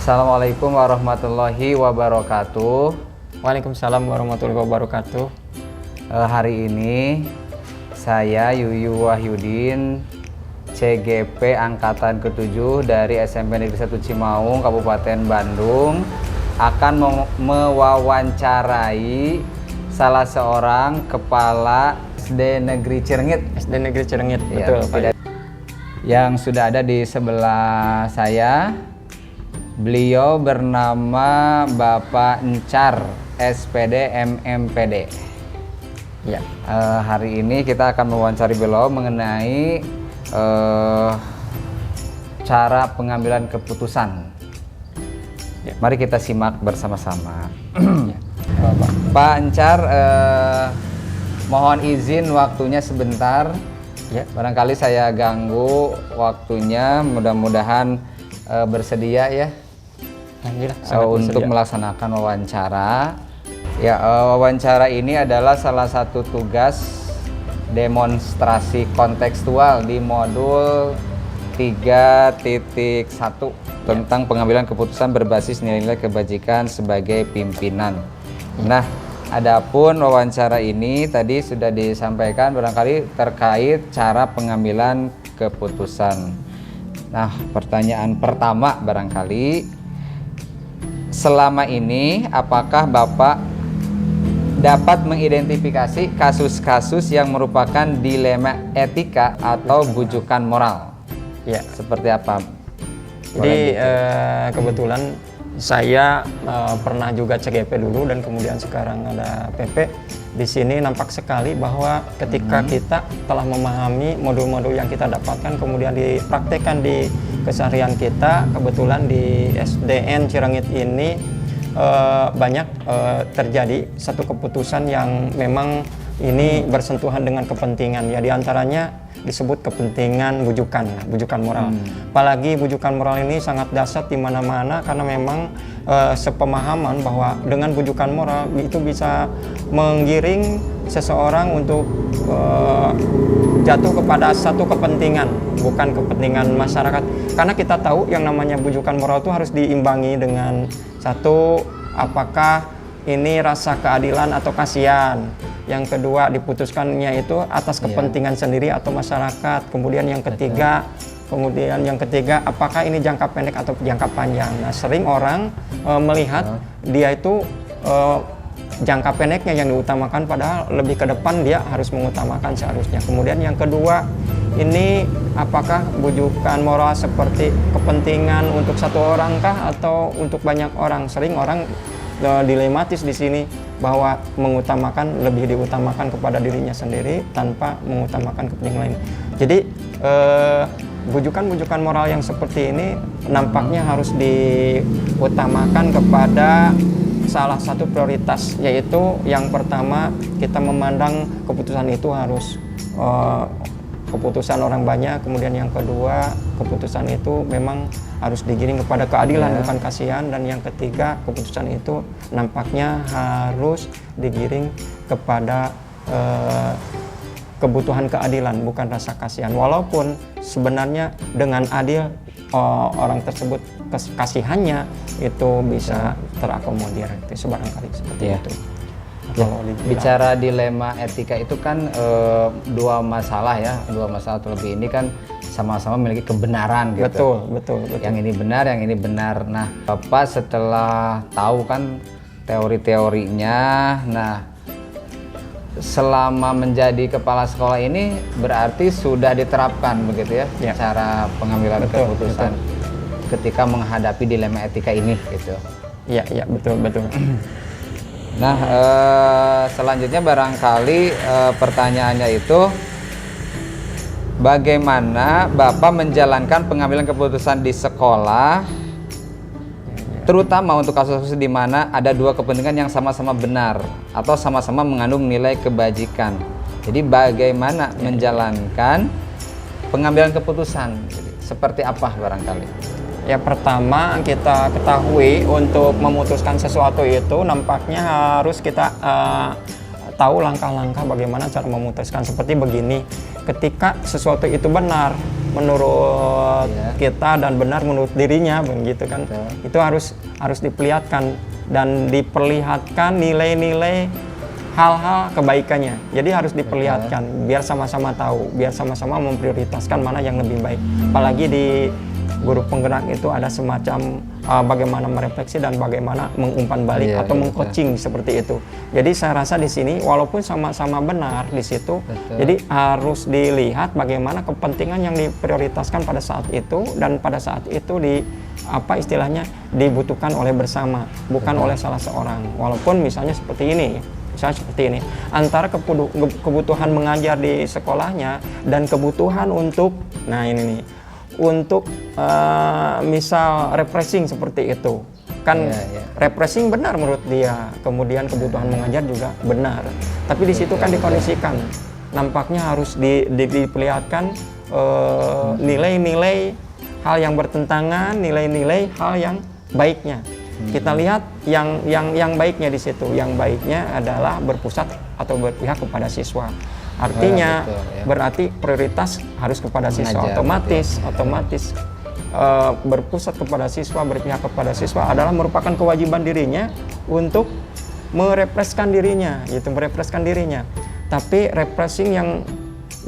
Assalamualaikum warahmatullahi wabarakatuh. Waalaikumsalam warahmatullahi wabarakatuh. Hari ini saya Yuyu Wahyudin, CGP Angkatan ke-7 dari SMP Negeri 1 Cimaung, Kabupaten Bandung, akan mewawancarai salah seorang kepala SD Negeri Cirengit. SD Negeri Cirengit, Ya, betul Pak. Yang sudah ada di sebelah saya. Beliau bernama Bapak Encar, SPD MMPD. Ya. Hari ini kita akan mewawancari beliau mengenai cara pengambilan keputusan. Ya. Mari kita simak bersama-sama. Ya. Pak Encar, mohon izin waktunya sebentar. Ya. Barangkali saya ganggu waktunya, mudah-mudahan bersedia ya. Untuk melaksanakan wawancara. Ya, wawancara ini adalah salah satu tugas demonstrasi kontekstual di modul 3.1 tentang pengambilan keputusan berbasis nilai-nilai kebajikan sebagai pimpinan. Nah, adapun wawancara ini tadi sudah disampaikan barangkali terkait cara pengambilan keputusan. Nah, pertanyaan pertama barangkali, selama ini apakah Bapak dapat mengidentifikasi kasus-kasus yang merupakan dilema etika atau bujukan moral? Ya. Seperti apa? Jadi kebetulan saya pernah juga CGP dulu dan kemudian sekarang ada PP. Di sini nampak sekali bahwa ketika kita telah memahami modul-modul yang kita dapatkan kemudian dipraktekkan di keseharian kita, kebetulan di SDN Cirengit ini banyak terjadi satu keputusan yang memang ini bersentuhan dengan kepentingan, ya diantaranya disebut kepentingan bujukan moral. Apalagi bujukan moral ini sangat dahsyat di mana-mana karena memang sepemahaman bahwa dengan bujukan moral itu bisa menggiring seseorang untuk jatuh kepada satu kepentingan, bukan kepentingan masyarakat. Karena kita tahu yang namanya bujukan moral itu harus diimbangi dengan satu, apakah ini rasa keadilan atau kasihan. Yang kedua, diputuskannya itu atas kepentingan sendiri atau masyarakat. Kemudian yang ketiga, apakah ini jangka pendek atau jangka panjang. Nah, sering orang melihat dia itu jangka pendeknya yang diutamakan, padahal lebih ke depan dia harus mengutamakan seharusnya. Kemudian yang kedua, ini apakah bujukan moral seperti kepentingan untuk satu orang kah atau untuk banyak orang? Sering orang dilematis di sini bahwa lebih diutamakan kepada dirinya sendiri tanpa mengutamakan kepentingan lain. Jadi bujukan-bujukan moral yang seperti ini nampaknya harus diutamakan kepada salah satu prioritas, yaitu yang pertama kita memandang keputusan itu harus keputusan orang banyak, kemudian yang kedua keputusan itu memang harus digiring kepada keadilan bukan kasihan, dan yang ketiga keputusan itu nampaknya harus digiring kepada kebutuhan keadilan bukan rasa kasihan, walaupun sebenarnya dengan adil orang tersebut kasihannya itu bisa terakomodir, itu barangkali seperti itu. Kalau bicara dilema etika itu kan dua masalah atau lebih, ini kan sama-sama memiliki kebenaran gitu. Betul. Yang ini benar, yang ini benar. Nah, Bapak setelah tahu kan teori-teorinya, nah selama menjadi kepala sekolah ini berarti sudah diterapkan begitu ya, cara pengambilan keputusan ketika menghadapi dilema etika ini gitu. Iya, betul. Nah, selanjutnya barangkali pertanyaannya itu, bagaimana Bapak menjalankan pengambilan keputusan di sekolah, terutama untuk kasus-kasus di mana ada dua kepentingan yang sama-sama benar atau sama-sama mengandung nilai kebajikan. Jadi bagaimana menjalankan pengambilan keputusan, seperti apa barangkali? Ya, pertama kita ketahui untuk memutuskan sesuatu itu nampaknya harus kita tahu langkah-langkah bagaimana cara memutuskan. Seperti begini, ketika sesuatu itu benar menurut Iya. kita dan benar menurut dirinya, begitu kan. Betul. Itu harus diperlihatkan dan diperlihatkan nilai-nilai hal-hal kebaikannya. Jadi harus diperlihatkan biar sama-sama tahu, biar sama-sama memprioritaskan mana yang lebih baik. Apalagi di guru penggerak itu ada semacam bagaimana merefleksi dan bagaimana mengumpan balik Iya, atau iya, mengcoaching seperti itu. Jadi saya rasa di sini walaupun sama-sama benar di situ, Betul. jadi harus dilihat bagaimana kepentingan yang diprioritaskan pada saat itu dan pada saat itu apa istilahnya dibutuhkan oleh bersama, bukan oleh salah seorang. Walaupun misalnya seperti ini. Misalnya seperti ini, antara kebutuhan mengajar di sekolahnya dan kebutuhan untuk, nah ini nih, untuk misal refreshing seperti itu. Kan Iya. refreshing benar menurut dia, kemudian kebutuhan mengajar juga benar. Tapi di situ kan dikondisikan, nampaknya harus diperlihatkan nilai-nilai hal yang bertentangan, nilai-nilai hal yang baiknya. Kita lihat yang baiknya di situ. Yang baiknya adalah berpusat atau berpihak kepada siswa. Artinya betul, ya. berarti prioritas harus kepada siswa. Mengajar, Otomatis berpusat kepada siswa, berpihak kepada siswa adalah merupakan kewajiban dirinya untuk merefreshkan dirinya, gitu, merefreshkan dirinya. Tapi refreshing yang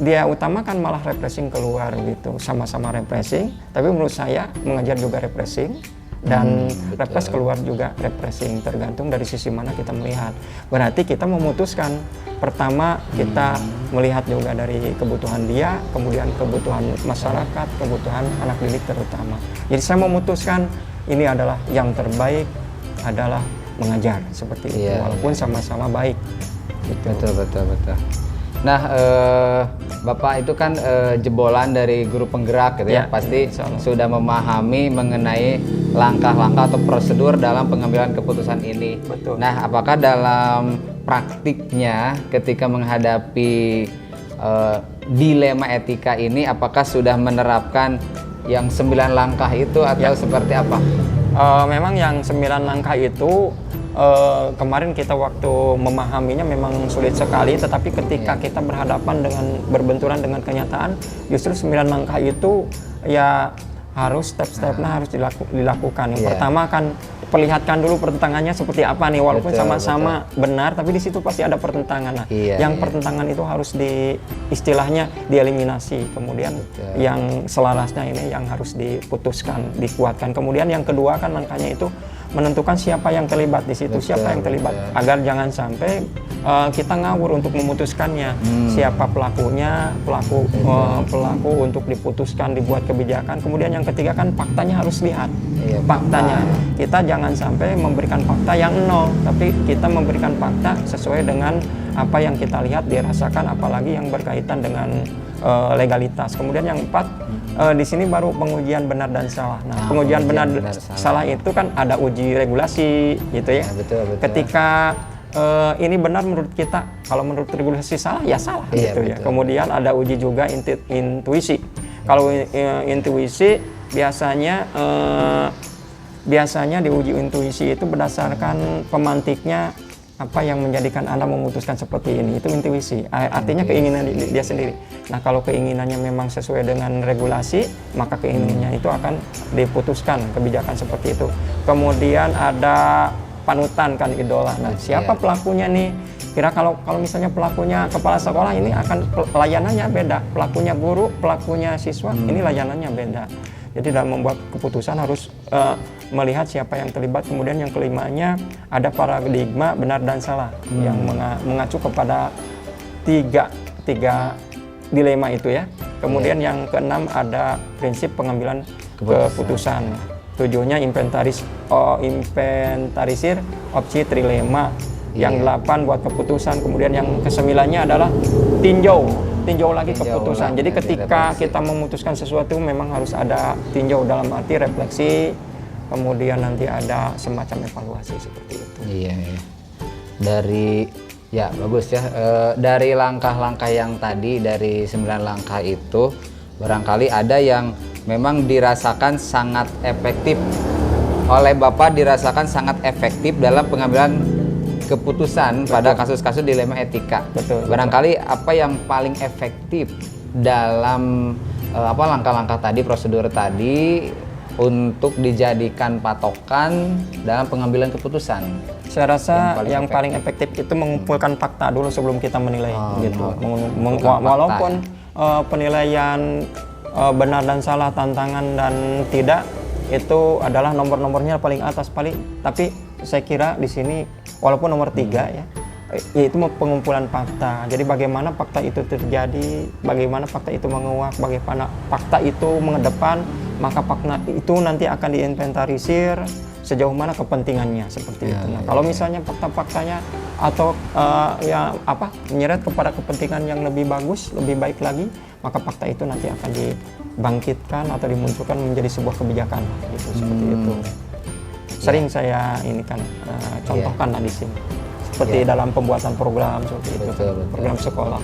dia utamakan malah refreshing keluar gitu, sama-sama refreshing. Tapi menurut saya mengajar juga refreshing. Dan refresh keluar juga refreshing, tergantung dari sisi mana kita melihat. Berarti kita memutuskan, pertama kita melihat juga dari kebutuhan dia, kemudian kebutuhan masyarakat, kebutuhan anak didik terutama. Jadi saya memutuskan ini adalah yang terbaik adalah mengajar seperti itu, Iya, walaupun sama-sama baik. Gitu. Betul. Nah, Bapak itu kan jebolan dari guru penggerak gitu ya, Ya, pasti insyaallah. sudah memahami mengenai langkah-langkah atau prosedur dalam pengambilan keputusan ini. Betul. Nah, apakah dalam praktiknya ketika menghadapi dilema etika ini, apakah sudah menerapkan yang 9 langkah itu atau seperti apa? Memang yang 9 langkah itu kemarin kita waktu memahaminya memang sulit sekali, tetapi ketika kita berhadapan dengan berbenturan dengan kenyataan, justru 9 langkah itu ya harus step-stepnya harus dilakukan. Yang pertama kan perlihatkan dulu pertentangannya seperti apa nih, walaupun sama-sama benar, tapi di situ pasti ada pertentangan. Nah, yang pertentangan itu harus istilahnya dieliminasi. Kemudian yang selarasnya ini yang harus diputuskan, dikuatkan. Kemudian yang kedua kan langkahnya itu menentukan siapa yang terlibat di situ, siapa yang terlibat, agar jangan sampai kita ngawur untuk memutuskannya. Siapa pelakunya, pelaku untuk diputuskan, dibuat kebijakan. Kemudian yang ketiga kan faktanya harus lihat, faktanya. Kita jangan sampai memberikan fakta yang nol, tapi kita memberikan fakta sesuai dengan apa yang kita lihat, dirasakan, apalagi yang berkaitan dengan legalitas. Kemudian yang 4, di sini baru pengujian benar dan salah. Nah, pengujian benar salah itu kan ada uji regulasi, gitu ya. Betul. Ketika ini benar menurut kita, kalau menurut regulasi salah ya salah, gitu ya. Kemudian ada uji juga intuisi. Kalau intuisi biasanya diuji intuisi itu berdasarkan pemantiknya, apa yang menjadikan Anda memutuskan seperti ini, itu intuisi. Artinya keinginan dia sendiri. Nah, kalau keinginannya memang sesuai dengan regulasi, maka keinginannya itu akan diputuskan kebijakan seperti itu. Kemudian ada panutan, kan, idola. Nah, siapa pelakunya nih? Kira kalau misalnya pelakunya kepala sekolah, ini akan layanannya beda. Pelakunya guru, pelakunya siswa, ini layanannya beda. Jadi dalam membuat keputusan harus melihat siapa yang terlibat. Kemudian yang kelimanya ada paradigma benar dan salah yang mengacu kepada tiga dilema itu ya. Kemudian yang keenam ada prinsip pengambilan keputusan. Tujuhnya inventarisir opsi trilema. Yang 8 buat keputusan. Kemudian yang ke-9-nya adalah tinjau lagi keputusan. Jadi ketika kita memutuskan sesuatu memang harus ada tinjau, dalam arti refleksi, kemudian nanti ada semacam evaluasi seperti itu. Iya. Bagus ya. Dari langkah-langkah yang tadi, dari 9 langkah itu, barangkali ada yang memang dirasakan sangat efektif oleh Bapak, dirasakan sangat efektif dalam pengambilan keputusan pada kasus-kasus dilema etika. Betul. Barangkali apa yang paling efektif dalam apa langkah-langkah tadi, prosedur tadi untuk dijadikan patokan dalam pengambilan keputusan. Saya rasa Yang yang paling paling efektif itu mengumpulkan fakta dulu sebelum kita menilai, gitu. mengumpulkan Walaupun fakta, penilaian benar dan salah, tantangan dan tidak itu adalah nomor-nomornya paling atas tapi saya kira di sini walaupun nomor 3 ya, yaitu pengumpulan fakta. Jadi bagaimana fakta itu terjadi, bagaimana fakta itu menguak, bagaimana fakta itu mengedepan, maka fakta itu nanti akan diinventarisir sejauh mana kepentingannya seperti itu. Nah, kalau misalnya fakta-faktanya atau menyeret kepada kepentingan yang lebih bagus, lebih baik lagi, maka fakta itu nanti akan dibangkitkan atau dimunculkan menjadi sebuah kebijakan gitu, seperti itu. Sering saya contohkan di sini. Seperti dalam pembuatan program seperti itu, program sekolah.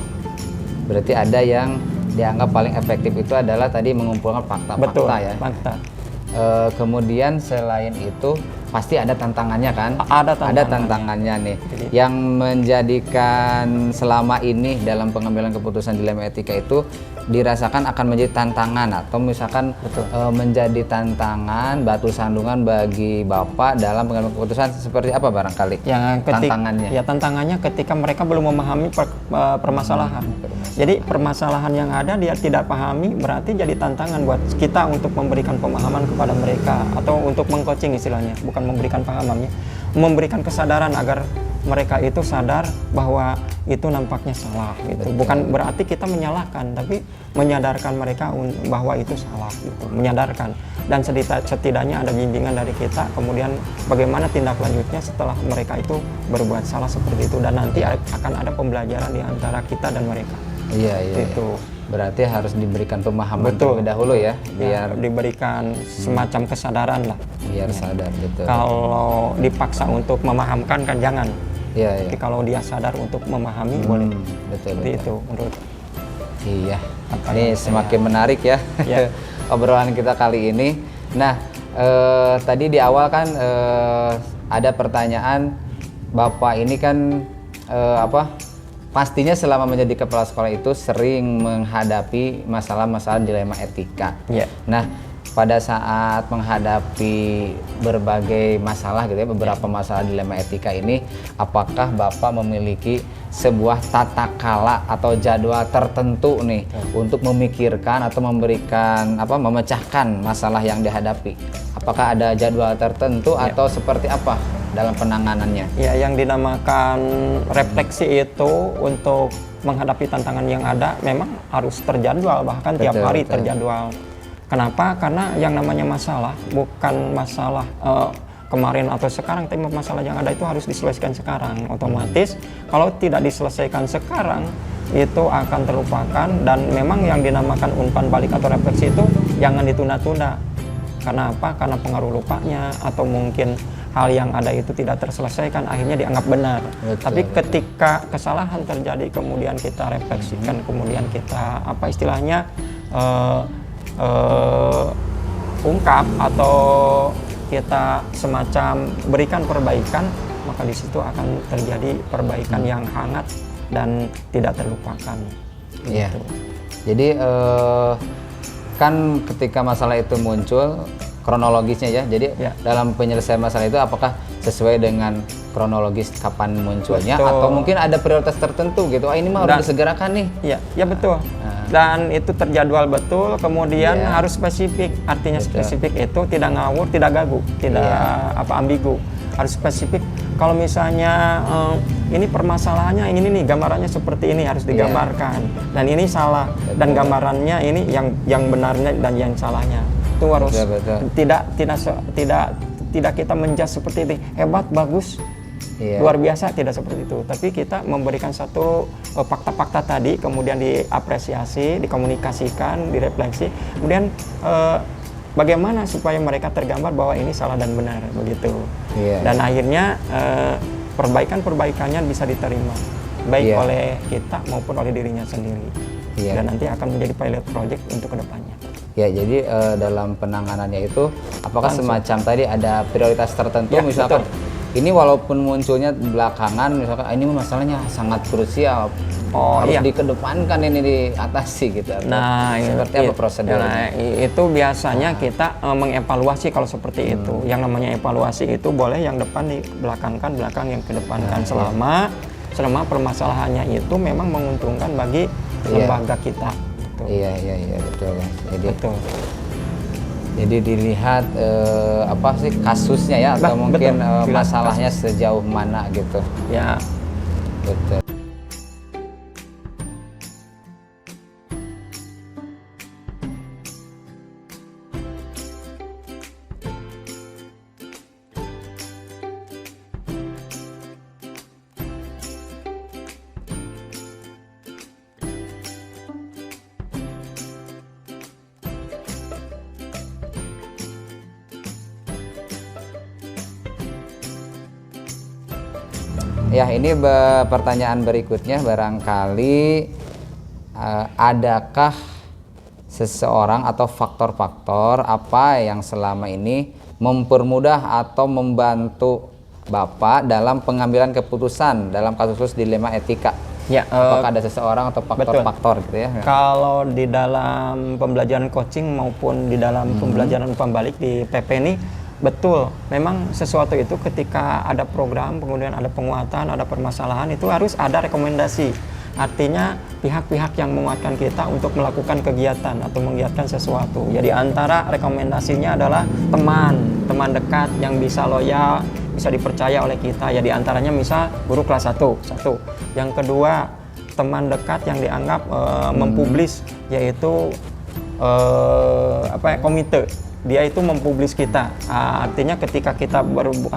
Berarti ada yang dianggap paling efektif itu adalah tadi mengumpulkan fakta-fakta ya. Fakta. Kemudian selain itu pasti ada tantangannya kan? Ada tantangannya nih. Yang menjadikan selama ini dalam pengambilan keputusan dilema etika itu dirasakan akan menjadi tantangan atau misalkan menjadi tantangan, batu sandungan bagi Bapak dalam pengambilan keputusan seperti apa barangkali? Tantangannya. Ya, tantangannya ketika mereka belum memahami permasalahan. Jadi permasalahan yang ada dia tidak pahami, berarti jadi tantangan buat kita untuk memberikan pemahaman kepada mereka atau untuk meng-coaching istilahnya, bukan memberikan pahamannya, memberikan kesadaran agar mereka itu sadar bahwa itu nampaknya salah gitu. Bukan berarti kita menyalahkan, tapi menyadarkan mereka bahwa itu salah gitu, menyadarkan. Dan setidaknya ada bimbingan dari kita, kemudian bagaimana tindak lanjutnya setelah mereka itu berbuat salah seperti itu, dan nanti akan ada pembelajaran di antara kita dan mereka. Iya. Itu berarti harus diberikan pemahaman terlebih dahulu ya, biar diberikan semacam kesadaran lah. Biar sadar gitu. Kalau dipaksa untuk memahamkan kan jangan. Iya. Tapi kalau dia sadar untuk memahami boleh. Betul. Itu menurut. Iya. Ini semakin menarik ya, obrolan kita kali ini. Nah, tadi di awal kan ada pertanyaan, Bapak ini kan pastinya selama menjadi kepala sekolah itu sering menghadapi masalah-masalah dilema etika. Nah, pada saat menghadapi berbagai masalah gitu ya, beberapa masalah dilema etika ini, apakah Bapak memiliki sebuah tata kala atau jadwal tertentu nih untuk memikirkan atau memberikan memecahkan masalah yang dihadapi? Apakah ada jadwal tertentu atau seperti apa dalam penanganannya? Ya, yang dinamakan refleksi itu untuk menghadapi tantangan yang ada memang harus terjadwal, bahkan tiap hari terjadwal. Kenapa? Karena yang namanya masalah bukan masalah kemarin atau sekarang, tapi masalah yang ada itu harus diselesaikan sekarang. Otomatis kalau tidak diselesaikan sekarang itu akan terlupakan, dan memang yang dinamakan umpan balik atau refleksi itu jangan ditunda-tunda. Karena apa? Karena pengaruh lupanya atau mungkin hal yang ada itu tidak terselesaikan, akhirnya dianggap benar. Tapi ketika kesalahan terjadi kemudian kita refleksikan, kemudian kita istilahnya ungkap atau kita semacam berikan perbaikan, maka di situ akan terjadi perbaikan yang hangat dan tidak terlupakan. Iya. Jadi kan ketika masalah itu muncul kronologisnya ya. Jadi dalam penyelesaian masalah itu apakah sesuai dengan kronologis kapan munculnya atau mungkin ada prioritas tertentu gitu. Ini mah harus disegerakan nih. Iya betul. Dan itu terjadwal betul, kemudian harus spesifik. Artinya spesifik itu tidak ngawur, tidak gagu, tidak ambigu. Harus spesifik. Kalau misalnya ini permasalahannya ini nih, gambarannya seperti ini, harus digambarkan. Dan ini salah, dan gambarannya ini yang benarnya dan yang salahnya. Itu harus tidak kita menjudge seperti ini, hebat, bagus, luar biasa, tidak seperti itu. Tapi kita memberikan satu fakta-fakta tadi, kemudian diapresiasi, dikomunikasikan, direfleksi, kemudian bagaimana supaya mereka tergambar bahwa ini salah dan benar, begitu. Dan akhirnya perbaikan-perbaikannya bisa diterima baik oleh kita maupun oleh dirinya sendiri. Dan nanti akan menjadi pilot project untuk kedepannya. Ya, jadi dalam penanganannya itu apakah semacam tadi ada prioritas tertentu, misalkan ini walaupun munculnya belakangan, misalkan ini masalahnya sangat krusial, harus dikedepankan, ini diatasi gitu. Nah, seperti apa prosedurnya? Nah, itu biasanya kita mengevaluasi kalau seperti itu. Yang namanya evaluasi itu boleh yang depan dibelakangkan, belakang yang kedepankan, selama permasalahannya itu memang menguntungkan bagi lembaga kita. Gitu. Iya betul ya. Betul. Jadi dilihat apa sih kasusnya ya, atau mungkin masalahnya sejauh mana gitu. Ya. Betul. Ya, ini pertanyaan berikutnya, barangkali adakah seseorang atau faktor-faktor apa yang selama ini mempermudah atau membantu Bapak dalam pengambilan keputusan dalam kasus dilema etika? Ya, apakah ada seseorang atau faktor-faktor gitu ya? Kalau di dalam pembelajaran coaching maupun di dalam pembelajaran pembalik di PP ini, betul, memang sesuatu itu ketika ada program, kemudian ada penguatan, ada permasalahan, itu harus ada rekomendasi. Artinya pihak-pihak yang menguatkan kita untuk melakukan kegiatan atau menggiatkan sesuatu. Jadi antara rekomendasinya adalah teman dekat yang bisa loyal, bisa dipercaya oleh kita. Jadi antaranya misal guru kelas 1. Yang kedua, teman dekat yang dianggap mempublis, yaitu komite. Dia itu mempublis kita, artinya ketika kita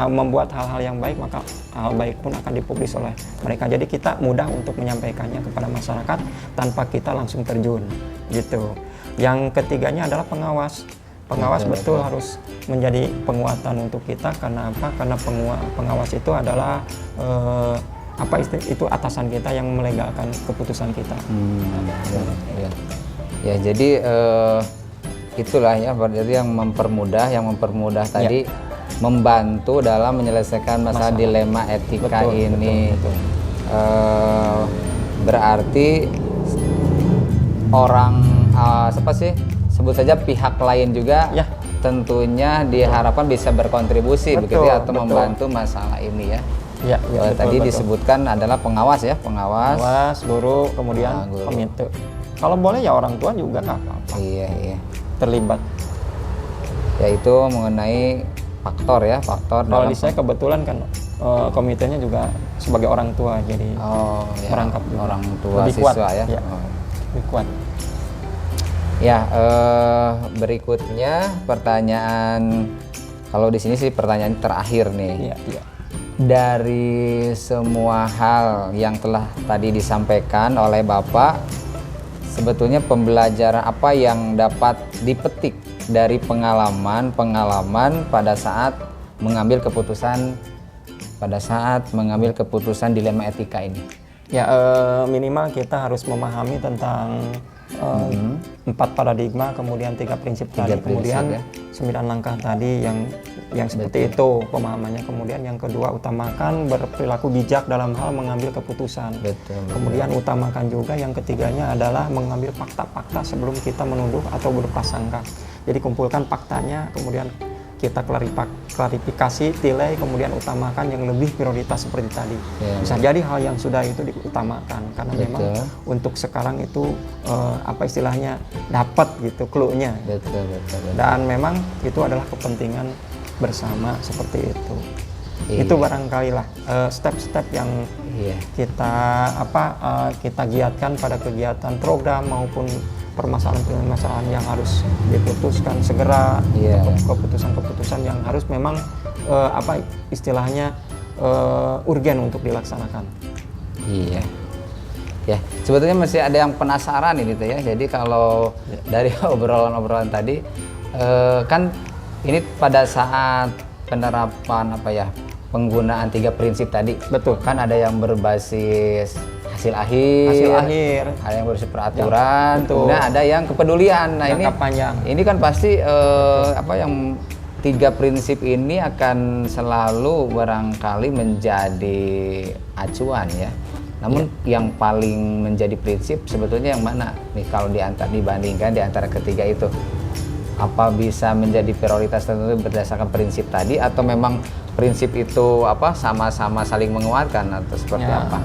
membuat hal-hal yang baik, maka hal baik pun akan dipublis oleh mereka. Jadi kita mudah untuk menyampaikannya kepada masyarakat tanpa kita langsung terjun gitu. Yang ketiganya adalah pengawas. Betul harus menjadi penguatan untuk kita. Karena apa? Karena pengawas itu adalah itu atasan kita yang melegalkan keputusan kita. Ya, jadi itulah ya, berarti yang mempermudah tadi membantu dalam menyelesaikan masalah dilema etika ini. Betul. Berarti orang sebut saja pihak lain juga tentunya diharapkan bisa berkontribusi begitu ya, atau membantu masalah ini ya. Tadi disebutkan adalah pengawas, guru, kemudian komite. Kalau boleh ya orang tua juga nggak apa-apa. Iya. Terlibat, yaitu mengenai faktor. Kalau di saya kebetulan kan komitenya juga sebagai orang tua, jadi merangkap orang tua lebih siswa kuat, ya. Lebih kuat. Ya, berikutnya pertanyaan, kalau di sini sih pertanyaan terakhir nih. Iya. Dari semua hal yang telah tadi disampaikan oleh Bapak, sebetulnya pembelajaran apa yang dapat dipetik dari pengalaman pada saat mengambil keputusan dilema etika ini? Ya, minimal kita harus memahami tentang 4 paradigma, kemudian 3 prinsip tadi, kemudian 9 langkah tadi yang seperti itu pemahamannya. Kemudian yang kedua, utamakan berperilaku bijak dalam hal mengambil keputusan. Kemudian utamakan juga yang ketiganya adalah mengambil fakta-fakta sebelum kita menuduh atau berprasangka. Jadi kumpulkan faktanya, kemudian kita klarifikasi, nilai, kemudian utamakan yang lebih prioritas seperti tadi. Bisa jadi hal yang sudah itu diutamakan karena memang untuk sekarang itu istilahnya dapat gitu clue-nya. Dan memang itu adalah kepentingan bersama seperti itu. Itu barangkali lah step-step yang kita giatkan pada kegiatan program maupun permasalahan yang harus diputuskan segera, keputusan-keputusan yang harus memang istilahnya urgen untuk dilaksanakan. Iya. Ya, sebetulnya masih ada yang penasaran ini tuh ya. Jadi kalau dari obrolan-obrolan tadi kan ini pada saat penerapan penggunaan 3 prinsip tadi. Betul. Kan ada yang berbasis hasil akhir, ada yang berbasis peraturan, kemudian ada yang kepedulian. Nah, ini kan pasti yang tiga prinsip ini akan selalu barangkali menjadi acuan ya. Namun yang paling menjadi prinsip sebetulnya yang mana nih kalau dibandingkan di antara ketiga itu? Apa bisa menjadi prioritas tertentu berdasarkan prinsip tadi atau memang prinsip itu sama-sama saling menguatkan atau seperti apa?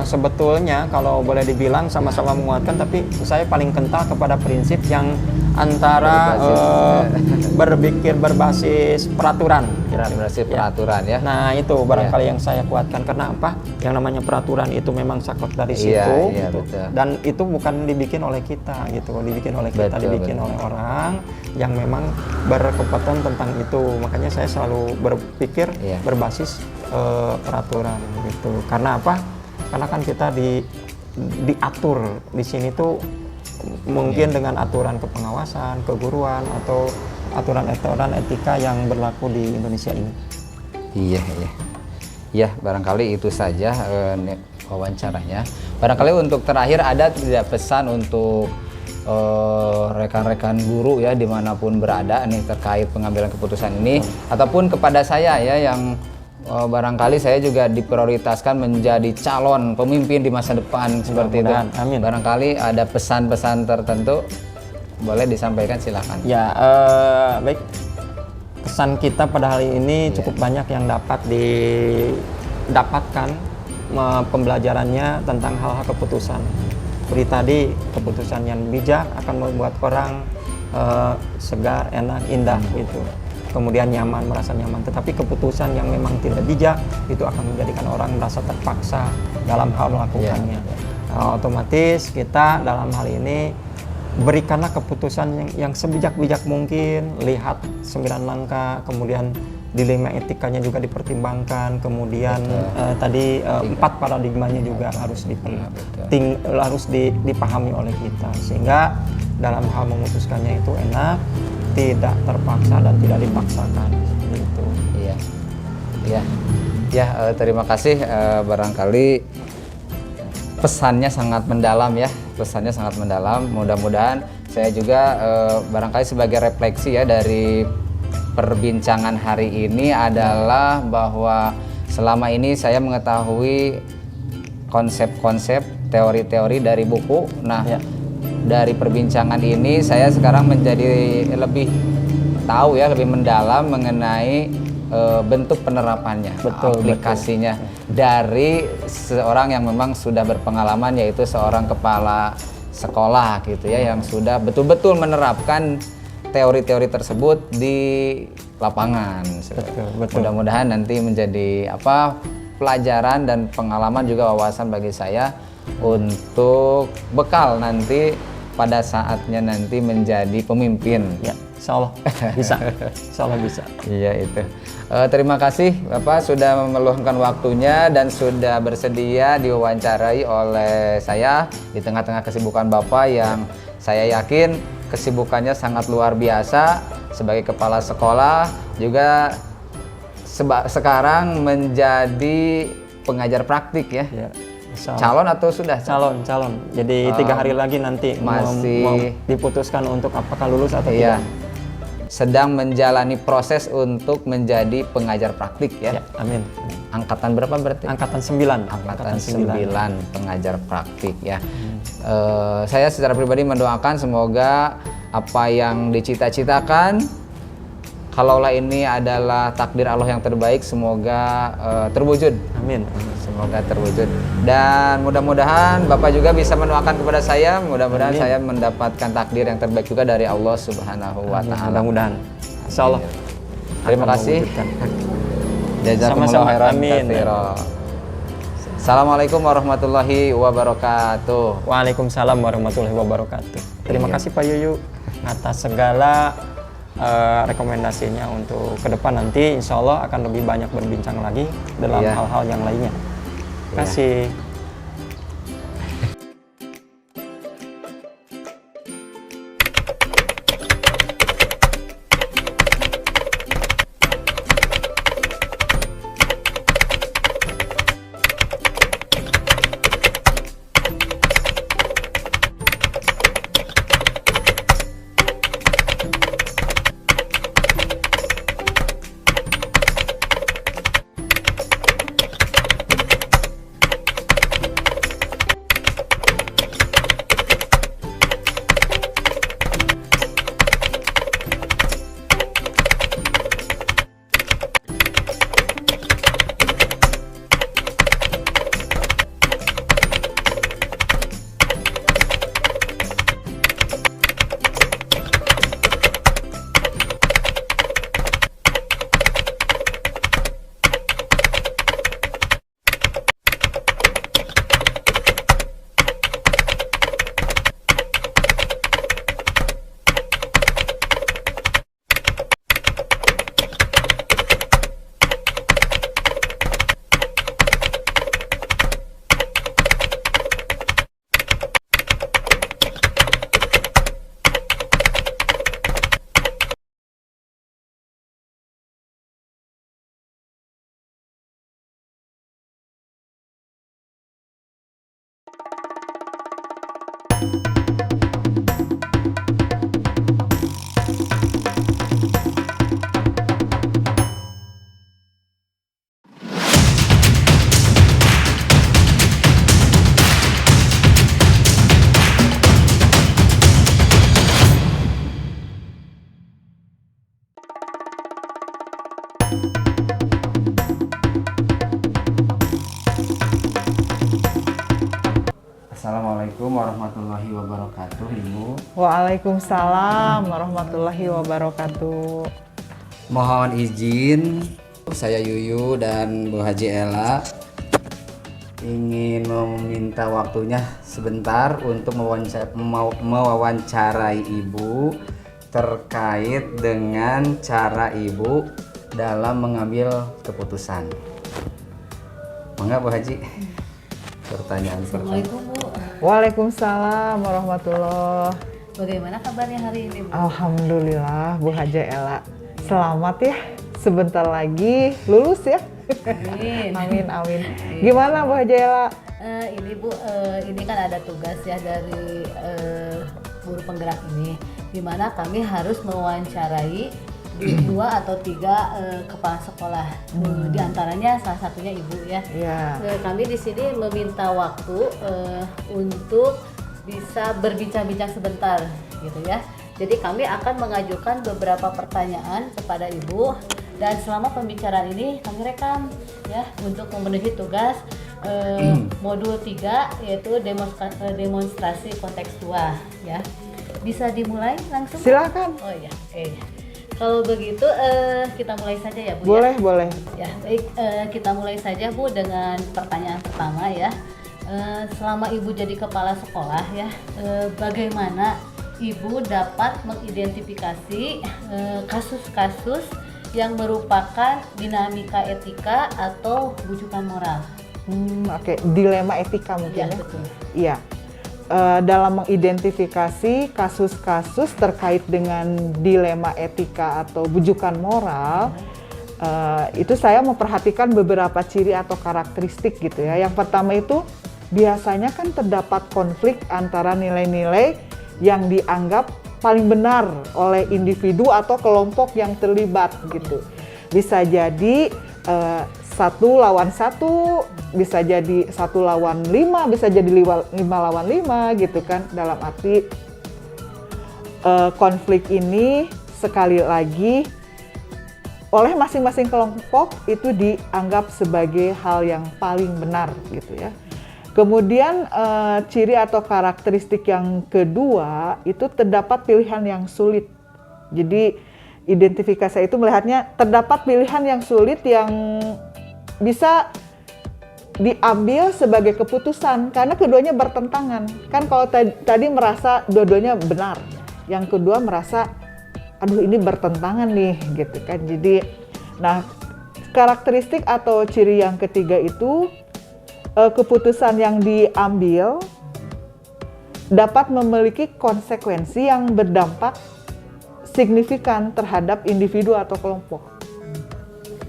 Sebetulnya kalau boleh dibilang sama-sama menguatkan, tapi saya paling kental kepada prinsip yang antara berpikir berbasis peraturan. Berbasis peraturan ya. Nah itu barangkali yang saya kuatkan, karena apa? Yang namanya peraturan itu memang sakot dari situ, gitu. Dan itu bukan dibikin oleh kita gitu, dibikin oleh kita, dibikin oleh orang yang memang berkompeten tentang itu. Makanya saya selalu berpikir berbasis peraturan gitu. Karena apa? Karena kan kita diatur di sini tuh mungkin dengan aturan kepengawasan, keguruan atau aturan-aturan etika yang berlaku di Indonesia ini. Iya, barangkali itu saja wawancaranya. Barangkali untuk terakhir ada tidak pesan untuk rekan-rekan guru ya dimanapun berada nih terkait pengambilan keputusan ini, ataupun kepada saya ya yang barangkali saya juga diprioritaskan menjadi calon pemimpin di masa depan seperti itu. Amin. Barangkali ada pesan-pesan tertentu boleh disampaikan, silakan. Ya, baik. Kesan kita pada hari ini cukup banyak yang dapat didapatkan pembelajarannya tentang hal-hal keputusan. Seperti tadi, keputusan yang bijak akan membuat orang segar, enak, indah gitu. Kemudian nyaman, merasa nyaman. Tetapi keputusan yang memang tidak bijak itu akan menjadikan orang merasa terpaksa dalam hal melakukannya. Otomatis kita dalam hal ini berikanlah keputusan yang sebijak-bijak mungkin. Lihat 9 langkah, kemudian dilema etikanya juga dipertimbangkan, kemudian tadi 4 paradigmanya juga harus dipahami oleh kita, sehingga dalam hal memutuskannya itu enak, tidak terpaksa dan tidak dipaksakan gitu. Terima kasih. Barangkali pesannya sangat mendalam ya, pesannya sangat mendalam. Mudah-mudahan saya juga barangkali sebagai refleksi ya dari perbincangan hari ini adalah bahwa selama ini saya mengetahui konsep-konsep, teori-teori dari buku. Nah, dari perbincangan ini saya sekarang menjadi lebih tahu ya, lebih mendalam mengenai bentuk penerapannya, aplikasinya dari seorang yang memang sudah berpengalaman, yaitu seorang kepala sekolah gitu ya, yang sudah betul-betul menerapkan teori-teori tersebut di lapangan. Mudah-mudahan nanti menjadi pelajaran dan pengalaman juga wawasan bagi saya untuk bekal nanti pada saatnya nanti menjadi pemimpin. Ya, insya Allah bisa. Insya Allah bisa. Iya itu. Terima kasih Bapak sudah meluangkan waktunya dan sudah bersedia diwawancarai oleh saya di tengah-tengah kesibukan Bapak yang saya yakin kesibukannya sangat luar biasa sebagai kepala sekolah, juga sekarang menjadi pengajar praktik ya. Calon atau sudah? Calon. Jadi 3 hari lagi nanti masih mau diputuskan untuk apakah lulus atau tidak. Sedang menjalani proses untuk menjadi pengajar praktik ya. Amin. Angkatan berapa berarti? Angkatan 9. Angkatan 9 pengajar praktik ya. Saya secara pribadi mendoakan semoga apa yang dicita-citakan, kalaulah ini adalah takdir Allah yang terbaik, semoga terwujud. Amin. Semoga terwujud. Dan mudah-mudahan Bapak juga bisa mendoakan kepada saya, mudah-mudahan saya mendapatkan takdir yang terbaik juga dari Allah Subhanahu wa Ta'ala. Mudah-mudahan. Insyaallah. Terima kasih. Jazakumullah khairan katsiran. Assalamualaikum warahmatullahi wabarakatuh. Waalaikumsalam warahmatullahi wabarakatuh. Terima kasih Pak Yuyu atas segala rekomendasinya untuk ke depan nanti, insya Allah akan lebih banyak berbincang lagi dalam hal-hal yang lainnya. Terima kasih. Assalamualaikum warahmatullahi wabarakatuh, Ibu. Waalaikumsalam warahmatullahi wabarakatuh. Mohon izin, saya Yuyu dan Bu Haji Ella ingin meminta waktunya sebentar untuk mewawancarai Ibu terkait dengan cara Ibu dalam mengambil keputusan. Mangga Bu Haji, pertanyaan pertama. Assalamualaikum Bu. Waalaikumsalam warahmatullahi. Bagaimana kabarnya hari ini Bu? Alhamdulillah Bu Haja Ella. Selamat ya, sebentar lagi lulus ya. Amin. Amin amin. Gimana Bu Haja Ella? Ini Bu, ini kan ada tugas ya dari guru penggerak ini, di mana kami harus mewawancarai 2 atau 3 kepala sekolah. Di antaranya salah satunya Ibu ya. Iya. Kami di sini meminta waktu untuk bisa berbincang-bincang sebentar gitu ya. Jadi kami akan mengajukan beberapa pertanyaan kepada Ibu, dan selama pembicaraan ini kami rekam ya untuk memenuhi tugas modul 3, yaitu demonstrasi kontekstual ya. Bisa dimulai langsung? Silakan. Oh iya, oke. Kalau begitu kita mulai saja ya Bu. Boleh Ya? boleh. Ya, baik, kita mulai saja Bu dengan pertanyaan pertama ya. Selama Ibu jadi kepala sekolah ya, bagaimana Ibu dapat mengidentifikasi kasus-kasus yang merupakan dinamika etika atau bujukan moral? Oke, dilema etika mungkin Ya, ya. betul. Iya. Dalam mengidentifikasi kasus-kasus terkait dengan dilema etika atau bujukan moral, itu saya memperhatikan beberapa ciri atau karakteristik gitu ya. Yang pertama itu biasanya kan terdapat konflik antara nilai-nilai yang dianggap paling benar oleh individu atau kelompok yang terlibat gitu. Bisa jadi 1 lawan 1, bisa jadi 1 lawan 5, bisa jadi 5 lawan 5 gitu kan. Dalam arti konflik ini sekali lagi oleh masing-masing kelompok itu dianggap sebagai hal yang paling benar gitu ya. Kemudian ciri atau karakteristik yang kedua itu terdapat pilihan yang sulit. Jadi identifikasi itu melihatnya terdapat pilihan yang sulit yang bisa diambil sebagai keputusan karena keduanya bertentangan. Kan kalau tadi merasa dua-duanya benar, yang kedua merasa aduh ini bertentangan nih gitu kan. Jadi nah, karakteristik atau ciri yang ketiga itu keputusan yang diambil dapat memiliki konsekuensi yang berdampak signifikan terhadap individu atau kelompok.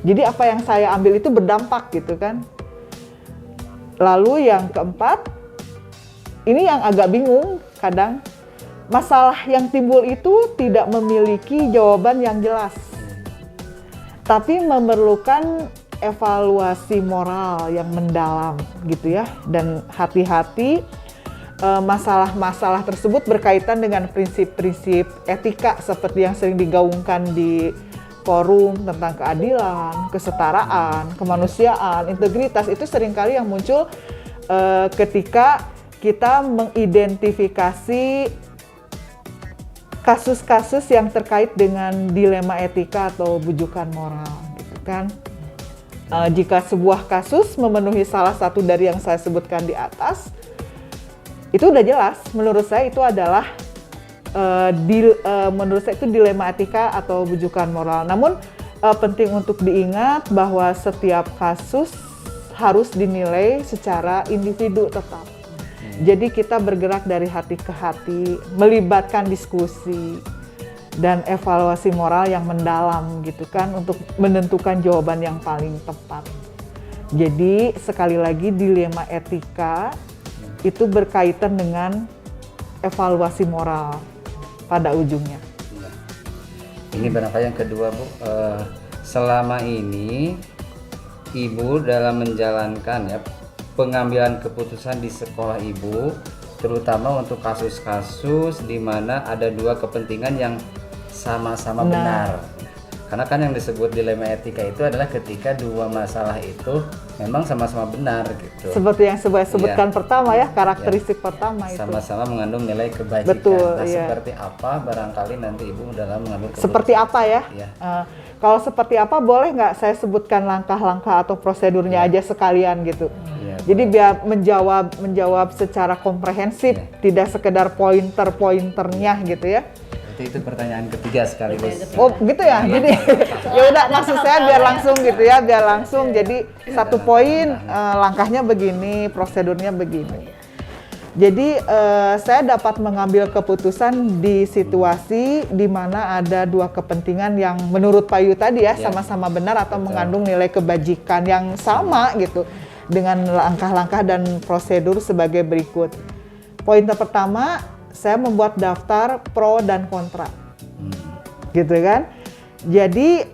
Jadi apa yang saya ambil itu berdampak gitu kan. Lalu yang keempat, ini yang agak bingung kadang, masalah yang timbul itu tidak memiliki jawaban yang jelas, tapi memerlukan evaluasi moral yang mendalam gitu ya. Dan hati-hati, masalah-masalah tersebut berkaitan dengan prinsip-prinsip etika seperti yang sering digaungkan di forum tentang keadilan, kesetaraan, kemanusiaan, integritas. Itu seringkali yang muncul ketika kita mengidentifikasi kasus-kasus yang terkait dengan dilema etika atau bujukan moral gitu kan. Jika sebuah kasus memenuhi salah satu dari yang saya sebutkan di atas, itu udah jelas menurut saya itu adalah menurut saya itu dilema etika atau bujukan moral. Namun penting untuk diingat bahwa setiap kasus harus dinilai secara individu tetap. Jadi kita bergerak dari hati ke hati, melibatkan diskusi dan evaluasi moral yang mendalam gitu kan untuk menentukan jawaban yang paling tepat. Jadi sekali lagi dilema etika itu berkaitan dengan evaluasi moral pada ujungnya. Ini barangkali yang kedua Bu, selama ini Ibu dalam menjalankan ya pengambilan keputusan di sekolah Ibu, terutama untuk kasus-kasus di mana ada 2 kepentingan yang sama-sama benar. Karena kan yang disebut dilema etika itu adalah ketika dua masalah itu memang sama-sama benar gitu. Seperti yang saya sebutkan Iya. pertama ya, karakteristik pertama itu. Sama-sama mengandung nilai kebajikan. Betul, Nah, iya. seperti apa barangkali nanti Ibu dalam mengambil keputusan. Seperti apa ya? Iya. Kalau seperti apa boleh nggak saya sebutkan langkah-langkah atau prosedurnya aja sekalian gitu. Iya, Jadi biar menjawab secara komprehensif, tidak sekedar pointer-pointernya gitu ya. Itu pertanyaan ketiga sekaligus. Oh gitu ya, jadi ya udah maksud saya biar langsung gitu ya, biar langsung. Jadi satu poin langkahnya begini, prosedurnya begini. Jadi saya dapat mengambil keputusan di situasi di mana ada dua kepentingan yang menurut Pak Yu tadi ya sama-sama benar atau mengandung nilai kebajikan yang sama gitu dengan langkah-langkah dan prosedur sebagai berikut. Pointer pertama, saya membuat daftar pro dan kontra, gitu kan? Jadi